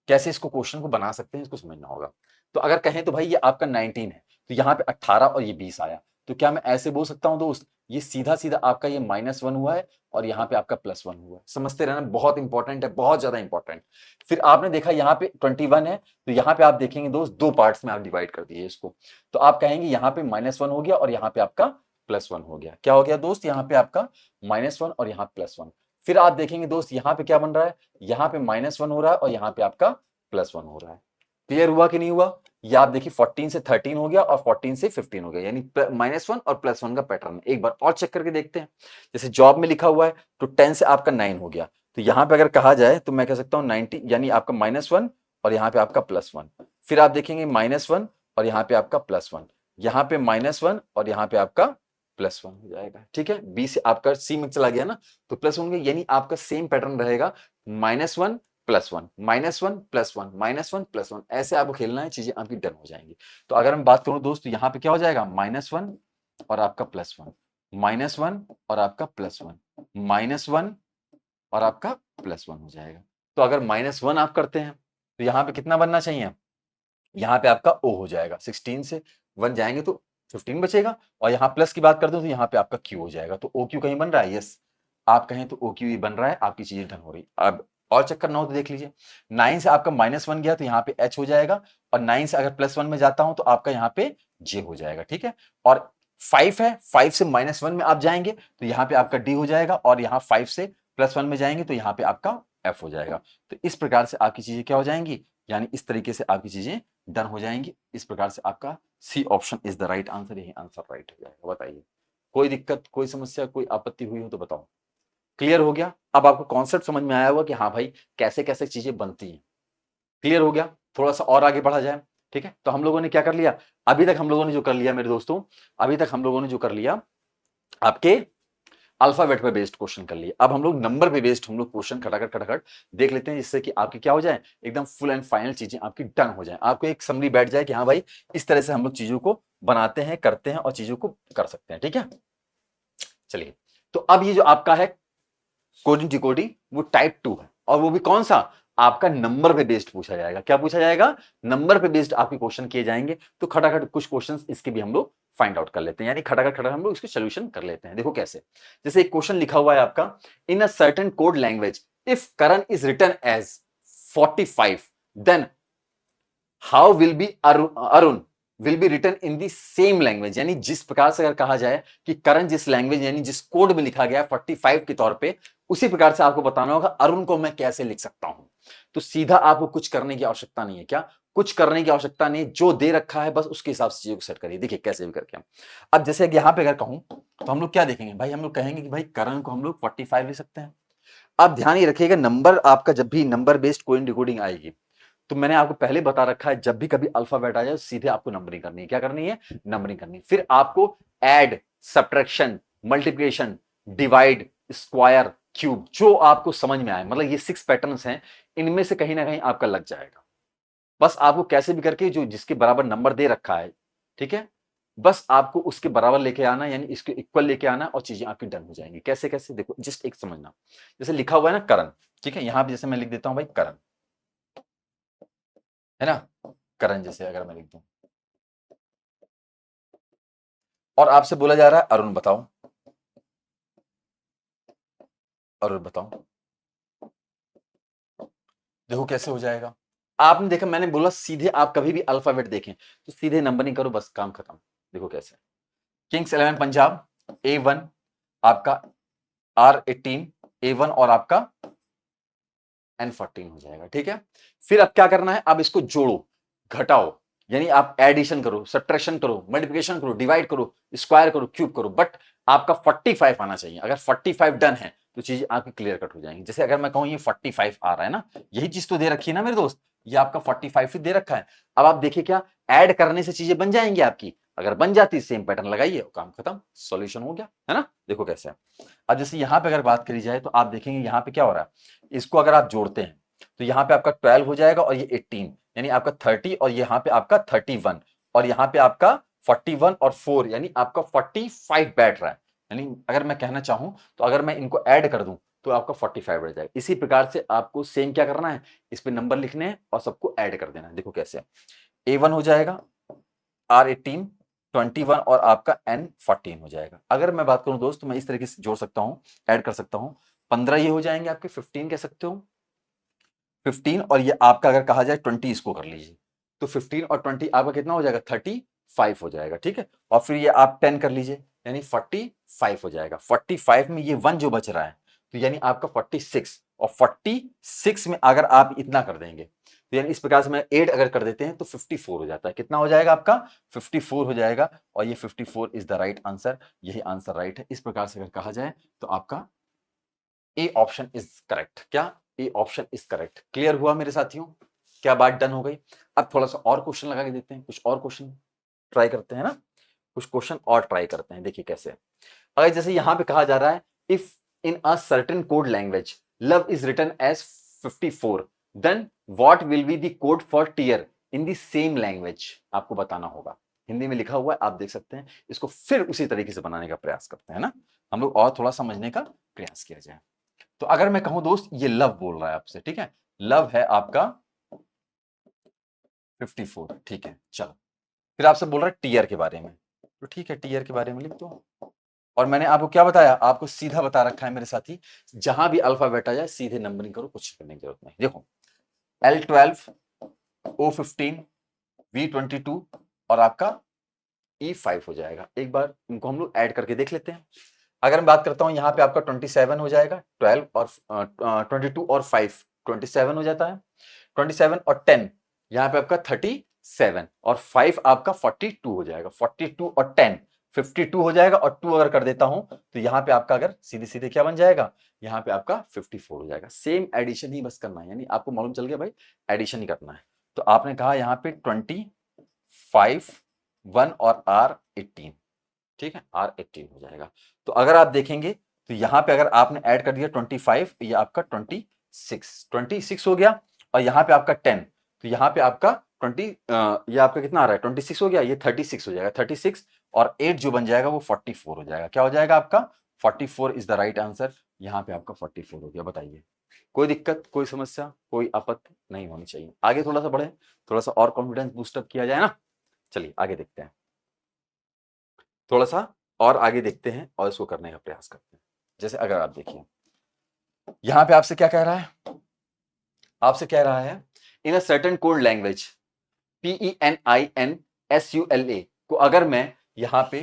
कैसे इसको क्वेश्चन को बना सकते हैं, इसको समझना होगा। तो अगर कहें तो भाई ये आपका 19 है, तो यहाँ पे 18 और ये 20 आया, तो क्या मैं ऐसे बोल सकता हूं दोस्त, ये सीधा सीधा आपका ये -1 हुआ है और यहाँ पे आपका +1 हुआ है। समझते रहना, बहुत इंपॉर्टेंट है, बहुत ज्यादा इंपॉर्टेंट। फिर आपने देखा यहाँ पे 21 है, तो यहाँ पे आप देखेंगे दोस्त दो पार्ट्स में आप डिवाइड कर दिए इसको, तो आप कहेंगे यहाँ पे -1 हो गया और यहाँ पे आपका +1 हो गया। क्या हो गया दोस्त, यहाँ पे आपका -1 और यहाँ +1। फिर आप देखेंगे दोस्त यहाँ पे क्या बन रहा है, यहाँ पे -1 हो रहा है और यहाँ पे आपका +1 हो रहा है। क्लियर हुआ कि नहीं हुआ, या आप देखिए 14 से 13 हो गया और 14 से 15 हो गया, यानी -1 और +1 का पैटर्न। एक बार और चेक करके देखते हैं, जैसे जॉब में लिखा हुआ है तो 10 से आपका 9 हो गया, तो यहाँ पे अगर कहा जाए तो मैं कह सकता हूँ 90, यानी आपका -1 और यहाँ पे आपका +1। फिर आप देखेंगे -1 और यहाँ पे आपका +1, यहाँ पे -1 और यहाँ पे आपका +1 हो जाएगा, ठीक है। बी से आपका सी में चला गया ना, तो +1 होंगे, यानी आपका सेम पैटर्न रहेगा, -1 +1, -1 +1, -1 +1, ऐसे आपको खेलना है, चीजें आपकी डन हो जाएंगी। तो अगर मैं बात करूं दोस्त, यहाँ पे क्या हो जाएगा, -1 और आपका +1, -1 और आपका +1, -1 और आपका +1 हो जाएगा। तो अगर -1 आप करते हैं तो यहाँ पे कितना बनना चाहिए, यहाँ पे आपका O हो जाएगा, 16 से 1 जाएंगे तो 15 बचेगा, और यहाँ प्लस की बात करते हो तो यहाँ पे आपका Q हो जाएगा। तो OQ कहीं बन रहा है, यस, आप कहें तो OQ ही बन रहा है, आपकी चीजें डन हो रही। अब और चेक करना हो तो देख लीजिए, 9 से आपका -1 गया तो यहाँ पे H हो जाएगा, और 9 से अगर +1 में जाता हूं तो आपका यहाँ पे J हो जाएगा, ठीक है। और 5 है, 5 से -1 में आप जाएंगे तो यहाँ पे आपका D हो जाएगा, और यहाँ 5 से +1 में जाएंगे तो यहाँ पे आपका F हो जाएगा। तो इस प्रकार से आपकी चीजें क्या हो जाएंगी, यानी इस तरीके से आपकी चीजें डन हो जाएंगी। इस प्रकार से आपका C option is the right answer, यही आंसर राइट हो जाएगा। बताइए कोई दिक्कत, कोई समस्या, कोई आपत्ति हुई हो तो बताओ। क्लियर हो गया, अब आपको कॉन्सेप्ट समझ में आया होगा कि हाँ भाई कैसे कैसे चीजें बनती हैं। क्लियर हो गया, थोड़ा सा और आगे बढ़ा जाए, ठीक है। तो हम लोगों ने क्या कर लिया, अभी तक हम लोगों ने जो कर लिया मेरे दोस्तों, अभी तक हम लोगों ने जो कर लिया आपके अल्फाबेट पे बेस्ड क्वेश्चन कर लिए। अब हम लोग नंबर पे बेस्ड हम लोग क्वेश्चन खटाखट खटाखट देख लेते हैं, जिससे कि आपकी क्या हो जाए, एकदम फुल एंड फाइनल चीजें आपकी डन हो जाए, आपको एक समरी बैठ जाए कि हाँ भाई इस तरह से हम लोग चीजों को बनाते हैं, करते हैं और चीजों को कर सकते हैं, ठीक है। चलिए, तो अब ये जो आपका है कोडिंग डिकोडिंग वो टाइप 2 है, और वो भी कौन सा, आपका नंबर पे बेस्ड पूछा जाएगा। क्या पूछा जाएगा, नंबर पे बेस्ड आपके क्वेश्चन किए जाएंगे। तो खटाखट कुछ क्वेश्चंस इसके भी हम लोग फाइंड आउट कर लेते हैं, यानी खटाखट खटाखट हम लोग इसके सोल्यूशन कर लेते हैं। देखो कैसे, जैसे एक क्वेश्चन लिखा हुआ है आपका, in a certain code language if Karan is written as 45 then how will be Arun will be written in the same language. यानी जिस प्रकार से अगर कहा जाए कि करण जिस लैंग्वेज यानी जिस कोड में लिखा गया 45 के तौर पे, उसी प्रकार से आपको बताना होगा अरुण को मैं कैसे लिख सकता हूं। तो सीधा आपको कुछ करने की आवश्यकता नहीं है। क्या कुछ करने की आवश्यकता नहीं, जो दे रखा है बस उसके हिसाब से चीजों को सेट करिए। देखिए कैसे भी करके हम, अब जैसे यहां पे अगर कहूं तो हम लोग क्या देखेंगे भाई, हम लोग कहेंगे कि भाई करण को हम लोग 45 ले सकते हैं। अब ध्यान ही रखिएगा, नंबर आपका जब भी नंबर बेस्ड कोडिंग डिकोडिंग आएगी, तो मैंने आपको पहले बता रखा है, जब भी कभी अल्फाबेट आ जाए सीधे आपको नंबरिंग करनी है। क्या करनी है, नंबरिंग करनी है। फिर आपको add, subtraction, multiplication, divide, square, cube, जो आपको समझ में आए, मतलब ये 6 पैटर्न्स हैं, इनमें से कहीं ना कहीं आपका लग जाएगा। बस आपको कैसे भी करके जो जिसके बराबर नंबर दे रखा है, ठीक है, बस आपको उसके बराबर लेके आना, यानी इसके इक्वल लेके आना, और चीजें आपकी डन हो जाएंगी। कैसे कैसे, देखो जस्ट एक समझना। जैसे लिखा हुआ है ना करण, ठीक है, यहां पे जैसे मैं लिख देता हूं भाई करण, है ना, करण जैसे अगर मैं लिख दूं, और आपसे बोला जा रहा है अरुण बताओ, अरुण बताओ, देखो कैसे हो जाएगा। आपने देखा, मैंने बोला सीधे आप कभी भी अल्फाबेट देखें तो सीधे नंबरिंग करो, बस काम खत्म। देखो कैसे, किंग्स 11 पंजाब A1 आपका R18 A1 और आपका N14 हो जाएगा, ठीक है। फिर अब क्या करना है, अब इसको जोड़ो, घटाओ, यानी आप एडिशन करो, सब्ट्रैक्शन करो, मल्टीप्लिकेशन करो, डिवाइड करो, स्क्वायर करो, क्यूब करो, बट आपका 45 आना चाहिए। अगर 45 डन है तो चीजें आपकी क्लियर कट हो जाएंगी। जैसे अगर मैं कहूं ये 45 आ रहा है ना, यही चीज तो दे रखी है ना मेरे दोस्त, ये आपका 45 ही दे रखा है। अब आप देखिए क्या ऐड करने से चीजें बन जाएंगी आपकी, अगर बन जाती सेम पैटर्न लगाइए, काम खत्म, सॉल्यूशन हो गया, है ना। देखो कैसे है। अब जैसे यहां पे अगर बात करी जाए तो आप देखेंगे यहां पे क्या हो रहा है, इसको अगर आप जोड़ते हैं तो यहाँ पे आपका 12 हो जाएगा, और ये 18, यानी आपका 30, और यहाँ पे आपका 31, और यहाँ पे आपका 41 और 4, यानी आपका 45 बैठ रहा है। यानी अगर मैं कहना चाहूं तो अगर मैं इनको ऐड कर दूं तो आपका 45 बैठ जाएगा। इसी प्रकार से आपको सेम क्या करना है, इस पे नंबर लिखने हैं और सबको ऐड कर देना है। देखो कैसे, A1 हो जाएगा, R18, 21 और आपका N14 हो जाएगा। अगर मैं बात करूं दोस्त तो मैं इस तरीके से जोड़ सकता हूं, ऐड कर सकता हूं, 15 ये हो जाएंगे आपके, 15 कह सकते हो, 15, और ये आपका अगर कहा जाए 20 इसको कर लीजिए, तो 15 और 20 आपका कितना हो जाएगा, 35 हो जाएगा, ठीक है। और फिर ये आप 10 कर लीजिए, यानी 45 हो जाएगा। 45 में ये 1 जो बच रहा है, तो यानी आपका 46, और 46 में अगर आप इतना कर देंगे तो यानी इस प्रकार से मैं 8 अगर कर देते हैं तो 54 हो जाता है। कितना हो जाएगा आपका, 54 हो जाएगा, और ये 54 इज द राइट आंसर, यही आंसर राइट है। इस प्रकार से अगर कहा जाए तो आपका ए ऑप्शन इज करेक्ट। क्या, A option is correct. Clear हुआ मेरे साथियों, क्या बात डन हो गई। अब थोड़ा सा और क्वेश्चन लगा के देते हैं, कुछ और क्वेश्चन ट्राई करते हैं ना, कुछ क्वेश्चन और ट्राई करते हैं। देखिए कैसे, अगर जैसे यहां पे कहा जा रहा है if in a certain code language love is written as 54 then what will be the code for tear in the same language. आपको बताना होगा, हिंदी में लिखा हुआ है, आप देख सकते हैं। इसको फिर उसी तरीके से बनाने का प्रयास करते हैं ना, हम लोग और थोड़ा समझने का प्रयास किया जाए। तो अगर मैं कहूं दोस्त ये लव बोल रहा है आपसे, ठीक है, लव है आपका 54, ठीक है, चलो। फिर आपसे बोल रहा है टीयर के बारे में, तो ठीक है, टीयर के बारे में लिख दो। और मैंने आपको क्या बताया, आपको सीधा बता रखा है मेरे साथी, जहां भी अल्फाबेट आ जाए सीधे नंबरिंग करो, कुछ करने की जरूरत नहीं। देखो L12, O15, V22 और आपका E5 हो जाएगा। एक बार इनको हम लोग ऐड करके देख लेते हैं। अगर मैं बात करता हूं यहाँ पे आपका 27 हो जाएगा, 12 और 22 और 5 27 हो जाता है, 27 और 10 यहाँ पे आपका 37 और 5 आपका 42 हो जाएगा, 42 और 10 52 हो जाएगा, और 2 अगर कर देता हूं तो यहाँ पे आपका अगर सीधे सीधे क्या बन जाएगा, यहाँ पे आपका 54 हो जाएगा। सेम एडिशन ही बस करना है, यानी आपको मालूम चल गया भाई एडिशन ही करना है। तो आपने कहा यहाँ पे 25, 1 और R18, ठीक है, R18 हो जाएगा। तो अगर आप देखेंगे तो यहां पे अगर आपने ऐड कर दिया 25, ये आपका 26 हो गया, और यहाँ पे आपका 10, तो यहाँ पे आपका 20, ये आपका कितना आ रहा है, 26 हो गया, ये 36 हो जाएगा, 36 और 8 जो बन जाएगा वो 44 हो जाएगा। क्या हो जाएगा आपका 44 इज द राइट आंसर। यहाँ पे आपका 44 हो गया। बताइए कोई दिक्कत, कोई समस्या, कोई आपत्ति नहीं होनी चाहिए। आगे थोड़ा सा बढ़े, थोड़ा सा और कॉन्फिडेंस बूस्टअप किया जाए ना। चलिए आगे देखते हैं, थोड़ा सा और आगे देखते हैं और इसको करने का प्रयास करते हैं। जैसे अगर आप देखिए यहां पे आपसे क्या कह रहा है, आपसे कह रहा है in a certain code language PENINSULA को अगर मैं यहां पे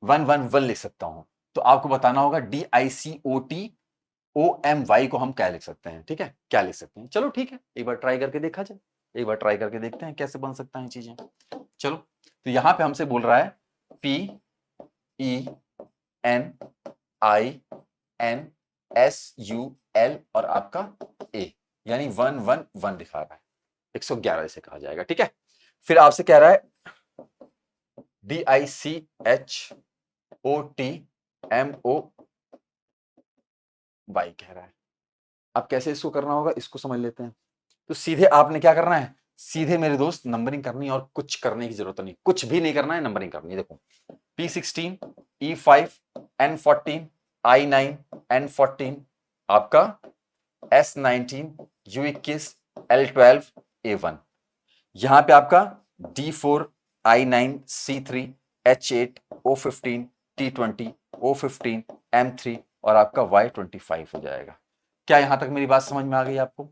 111 लिख सकता हूं तो आपको बताना होगा DICOTOMY को हम क्या लिख सकते हैं। ठीक है, क्या लिख सकते हैं। चलो ठीक है, एक बार ट्राई करके देखा जाए, एक बार ट्राई करके देखते हैं कैसे बन सकता है चीजें। चलो तो यहां पे हमसे बोल रहा है PENINSUL और आपका A, यानी 111 दिखा रहा है, 111 इसे कहा जाएगा। ठीक है, फिर आपसे कह रहा है DICHOTMOY कह रहा है। अब कैसे इसको करना होगा इसको समझ लेते हैं। तो सीधे आपने क्या करना है, सीधे मेरे दोस्त नंबरिंग करनी है और कुछ करने की जरूरत नहीं, कुछ भी नहीं करना है, नंबरिंग करनी है। देखो P16 E5 N14 I9 N14 आपका S19 U21 L12 A1, यहां पे आपका D4 I9 C3 H8 O15 T20 O15 M3 और आपका Y25 हो जाएगा। क्या यहां तक मेरी बात समझ में आ गई आपको?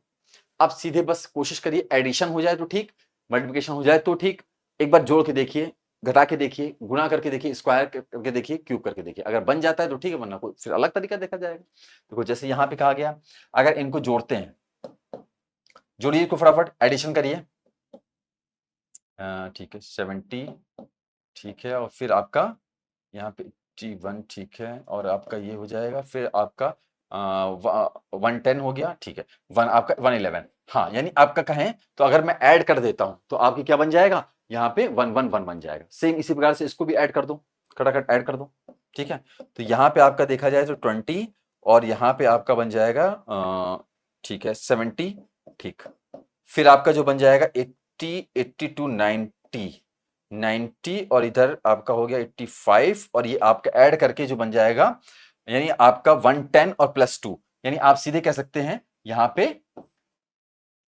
आप सीधे बस कोशिश करिए, एडिशन हो जाए तो ठीक, मल्टीप्लिकेशन हो जाए तो ठीक, एक बार जोड़ के देखिए, घटा के देखिए, गुणा करके देखिए, स्क्वायर करके देखिए, क्यूब करके देखिए। अगर बन जाता है तो ठीक है, वरना कोई फिर अलग तरीका देखा जाएगा। देखो जैसे यहाँ पे कहा गया, अगर इनको जोड़ते हैं, जोड़िए इसको फटाफट, एडिशन करिए। ठीक है 70, ठीक है, और फिर आपका यहाँ पे T1, ठीक है, और आपका ये हो जाएगा, फिर आपका 110 हो गया, ठीक है, 1 आपका 111। हाँ, यानी आपका कहें तो अगर मैं ऐड कर देता हूं तो आपकी क्या बन जाएगा, यहाँ पे 111 बन जाएगा। सेम इसी प्रकार से इसको भी ऐड कर दो, खटाखट ऐड कर दो। ठीक है, तो यहाँ पे आपका देखा जाए तो 20 और यहाँ पे आपका बन जाएगा ठीक है 70, ठीक, फिर आपका जो बन जाएगा 80, 82, 90, 90 और इधर आपका हो गया 85 और ये आपका ऐड करके जो बन जाएगा यानी आपका 110 और +2, यानी आप सीधे कह सकते हैं यहाँ पे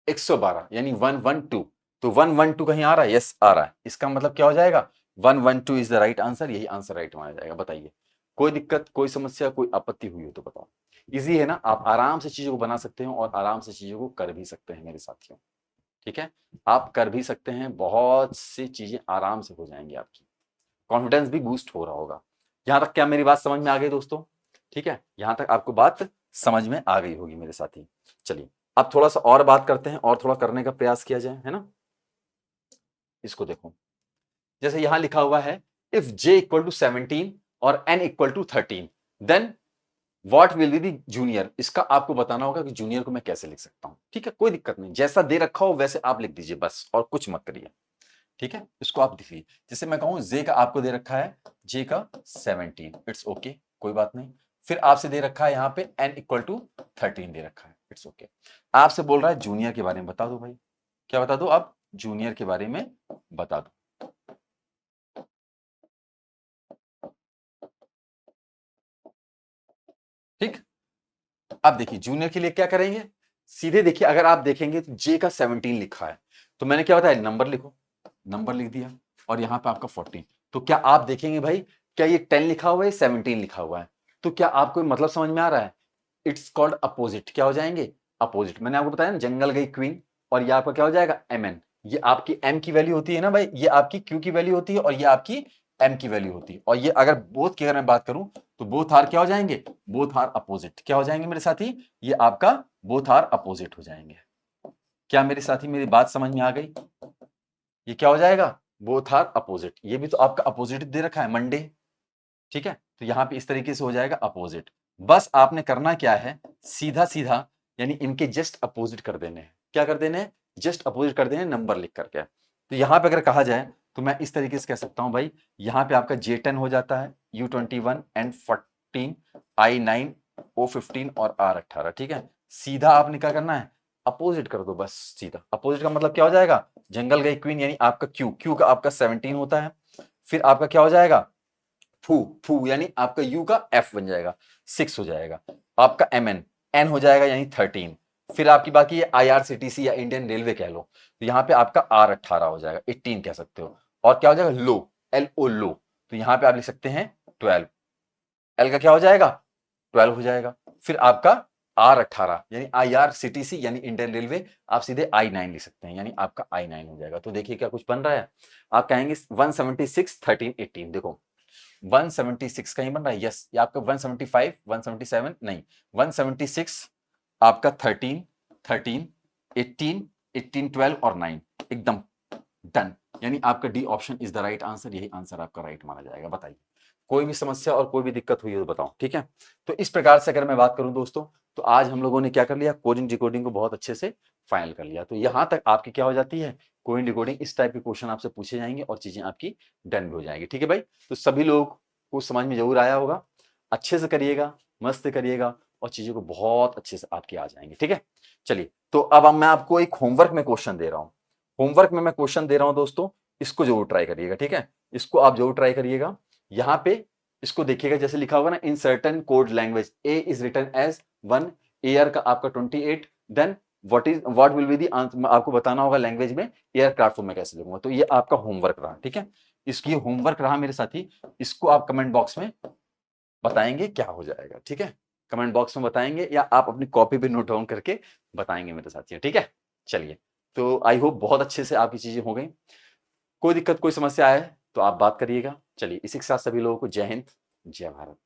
112 यानी 112। तो 112 कहीं आ रहा है? यस आ रहा है। इसका मतलब क्या हो जाएगा, 112 इज द राइट आंसर। यही आंसर राइट माना जाएगा। बताइए कोई दिक्कत, कोई समस्या, कोई आपत्ति हुई हो तो बताओ। इजी है ना, आप आराम से चीजों को बना सकते हो और आराम से चीजों को कर भी सकते हैं मेरे साथियों। ठीक है, आप कर भी सकते हैं, बहुत सी चीजें आराम से हो जाएंगी, आपकी कॉन्फिडेंस भी बूस्ट हो रहा होगा। यहां तक क्या मेरी बात समझ में आ गई दोस्तों? ठीक है, यहां तक आपको बात समझ में आ गई होगी मेरे साथी। चलिए अब थोड़ा सा और बात करते हैं और थोड़ा करने का प्रयास किया जाए, है ना। इसको देखो, जैसे यहां लिखा हुआ है इफ j इक्वल टू 17 और n equal to 13 then what will be the junior. इसका आपको बताना होगा कि जूनियर को मैं कैसे लिख सकता हूं। ठीक है, कोई दिक्कत नहीं, जैसा दे रखा हो वैसे आप लिख दीजिए बस, और कुछ मत करिए। ठीक है, इसको आप लिखिए। जैसे मैं कहूं जे का आपको दे रखा है, जे का 17, इट्स ओके, कोई बात नहीं। फिर आपसे दे रखा है यहाँ पे n इक्वल टू 13 दे रखा है, इट्स ओके। आपसे बोल रहा है जूनियर के बारे में बता दो भाई, क्या बता दो आप, जूनियर के बारे में बता दो। ठीक, अब देखिए जूनियर के लिए क्या करेंगे, सीधे देखिए अगर आप देखेंगे तो जे का 17 लिखा है, तो मैंने क्या बताया, नंबर लिखो, नंबर लिख दिया, और यहाँ पे आपका 14। तो क्या आप देखेंगे भाई, क्या ये 10 लिखा हुआ है, 17 लिखा हुआ है, तो क्या आपको मतलब समझ में आ रहा है, इट्स कॉल्ड अपोजिट। क्या हो जाएंगे, अपोजिट। मैंने आपको बताया ना, जंगल गई क्वीन, और ये आपका क्या हो जाएगा, mn। ये आपकी m की वैल्यू होती है ना भाई, ये आपकी q की वैल्यू होती है, और ये आपकी m की वैल्यू होती है। और ये अगर बोथ की अगर मैं बात करूं तो बोथ आर क्या हो जाएंगे, बोथ आर अपोजिट। क्या हो जाएंगे मेरे साथी, ये आपका बोथ आर अपोजिट हो जाएंगे। क्या मेरे साथी मेरी बात समझ में आ गई, ये क्या हो जाएगा, बोथ आर अपोजिट। ये भी तो आपका अपोजिट दे रखा है, मंडे। ठीक है, तो यहां पे इस तरीके से हो जाएगा अपोजिट। बस आपने करना क्या है, सीधा सीधा यानी इनके जस्ट अपोजिट कर देने हैं। क्या कर देने हैं, जस्ट अपोजिट कर देने, नंबर लिख करके। तो यहां पे अगर कहा जाए तो मैं इस तरीके से कह सकता हूं भाई, यहां पे आपका J10 हो जाता है, U21 N14 I9 O15 और R18। ठीक है, सीधा आपने क्या करना है, अपोजिट कर दो बस सीधा। अपोजिट का मतलब क्या हो जाएगा, जंगल गई क्वीन यानी आपका Q का आपका 17 होता है, फिर आपका क्या हो जाएगा फू यानी आपका यू का एफ बन जाएगा, 6 हो जाएगा। आपका एमएन, एन हो जाएगा यानी 13। फिर आपकी बाकी है आईआरसीटीसी या इंडियन रेलवे कह लो, तो यहाँ पे आपका आर 18 हो जाएगा, 18 कह सकते हो। और क्या हो जाएगा, लो, एल ओ लो, तो यहाँ पे आप लिख सकते हैं 12। एल का क्या हो जाएगा, 12 हो जाएगा। फिर आपका आर 18 यानी आईआरसीटीसी यानी इंडियन रेलवे, आप सीधे I9 लिख सकते हैं, यानी आपका I9 हो जाएगा। तो देखिए क्या कुछ बन रहा है, आप कहेंगे 176 13 18, देखो 176 कहीं बन रहा है, यस, ये आपका 175 177 नहीं, 176 आपका 13 13 18 18 12 और 9, एकदम डन। यानी आपका D option is the right answer, यही आंसर आपका राइट माना जाएगा। बताइए कोई भी समस्या और कोई भी दिक्कत हुई हो तो बताओ, ठीक है। तो इस प्रकार से अगर मैं बात करूं दोस्तों, तो आज हम लोगों ने क्या कर लिया, कोडिंग डिकोडिंग को बहुत अच्छे से फाइनल कर लिया। तो यहां तक आपकी क्या हो जाती है, कोडिंग डिकोडिंग, इस टाइप के क्वेश्चन आपसे पूछे जाएंगे और चीजें आपकी डन भी हो जाएगी, ठीक है भाई। तो सभी लोग को समझ में जरूर आया होगा, अच्छे से करिएगा, मस्त करिएगा और चीजों को बहुत अच्छे से आपके आ जाएंगे, ठीक है। चलिए, तो अब मैं आपको एक होमवर्क में क्वेश्चन दे रहा हूं, होमवर्क में मैं क्वेश्चन दे रहा हूं दोस्तों, इसको जरूर ट्राई करिएगा, ठीक है। इसको आप जरूर ट्राई करिएगा। यहां पे इसको देखिएगा, जैसे लिखा होगा ना, in certain code language A is written as 1, air का आपका 28, then what will be the answer, आपको बताना होगा लैंग्वेज में एयरक्राफ्ट को मैं कैसे लिखूंगा। तो ये आपका होमवर्क रहा, ठीक है। इसकी होमवर्क रहा मेरे साथी, इसको आप कमेंट बॉक्स में बताएंगे क्या हो जाएगा, ठीक है। कमेंट बॉक्स में बताएंगे या आप अपनी कॉपी पे नोट डाउन करके बताएंगे मेरे साथियों, ठीक है। चलिए, तो आई होप बहुत अच्छे से आपकी चीजें हो गई। कोई दिक्कत कोई समस्या आए तो आप बात करिएगा। चलिए, इसी के साथ सभी लोगों को जय हिंद, जय भारत।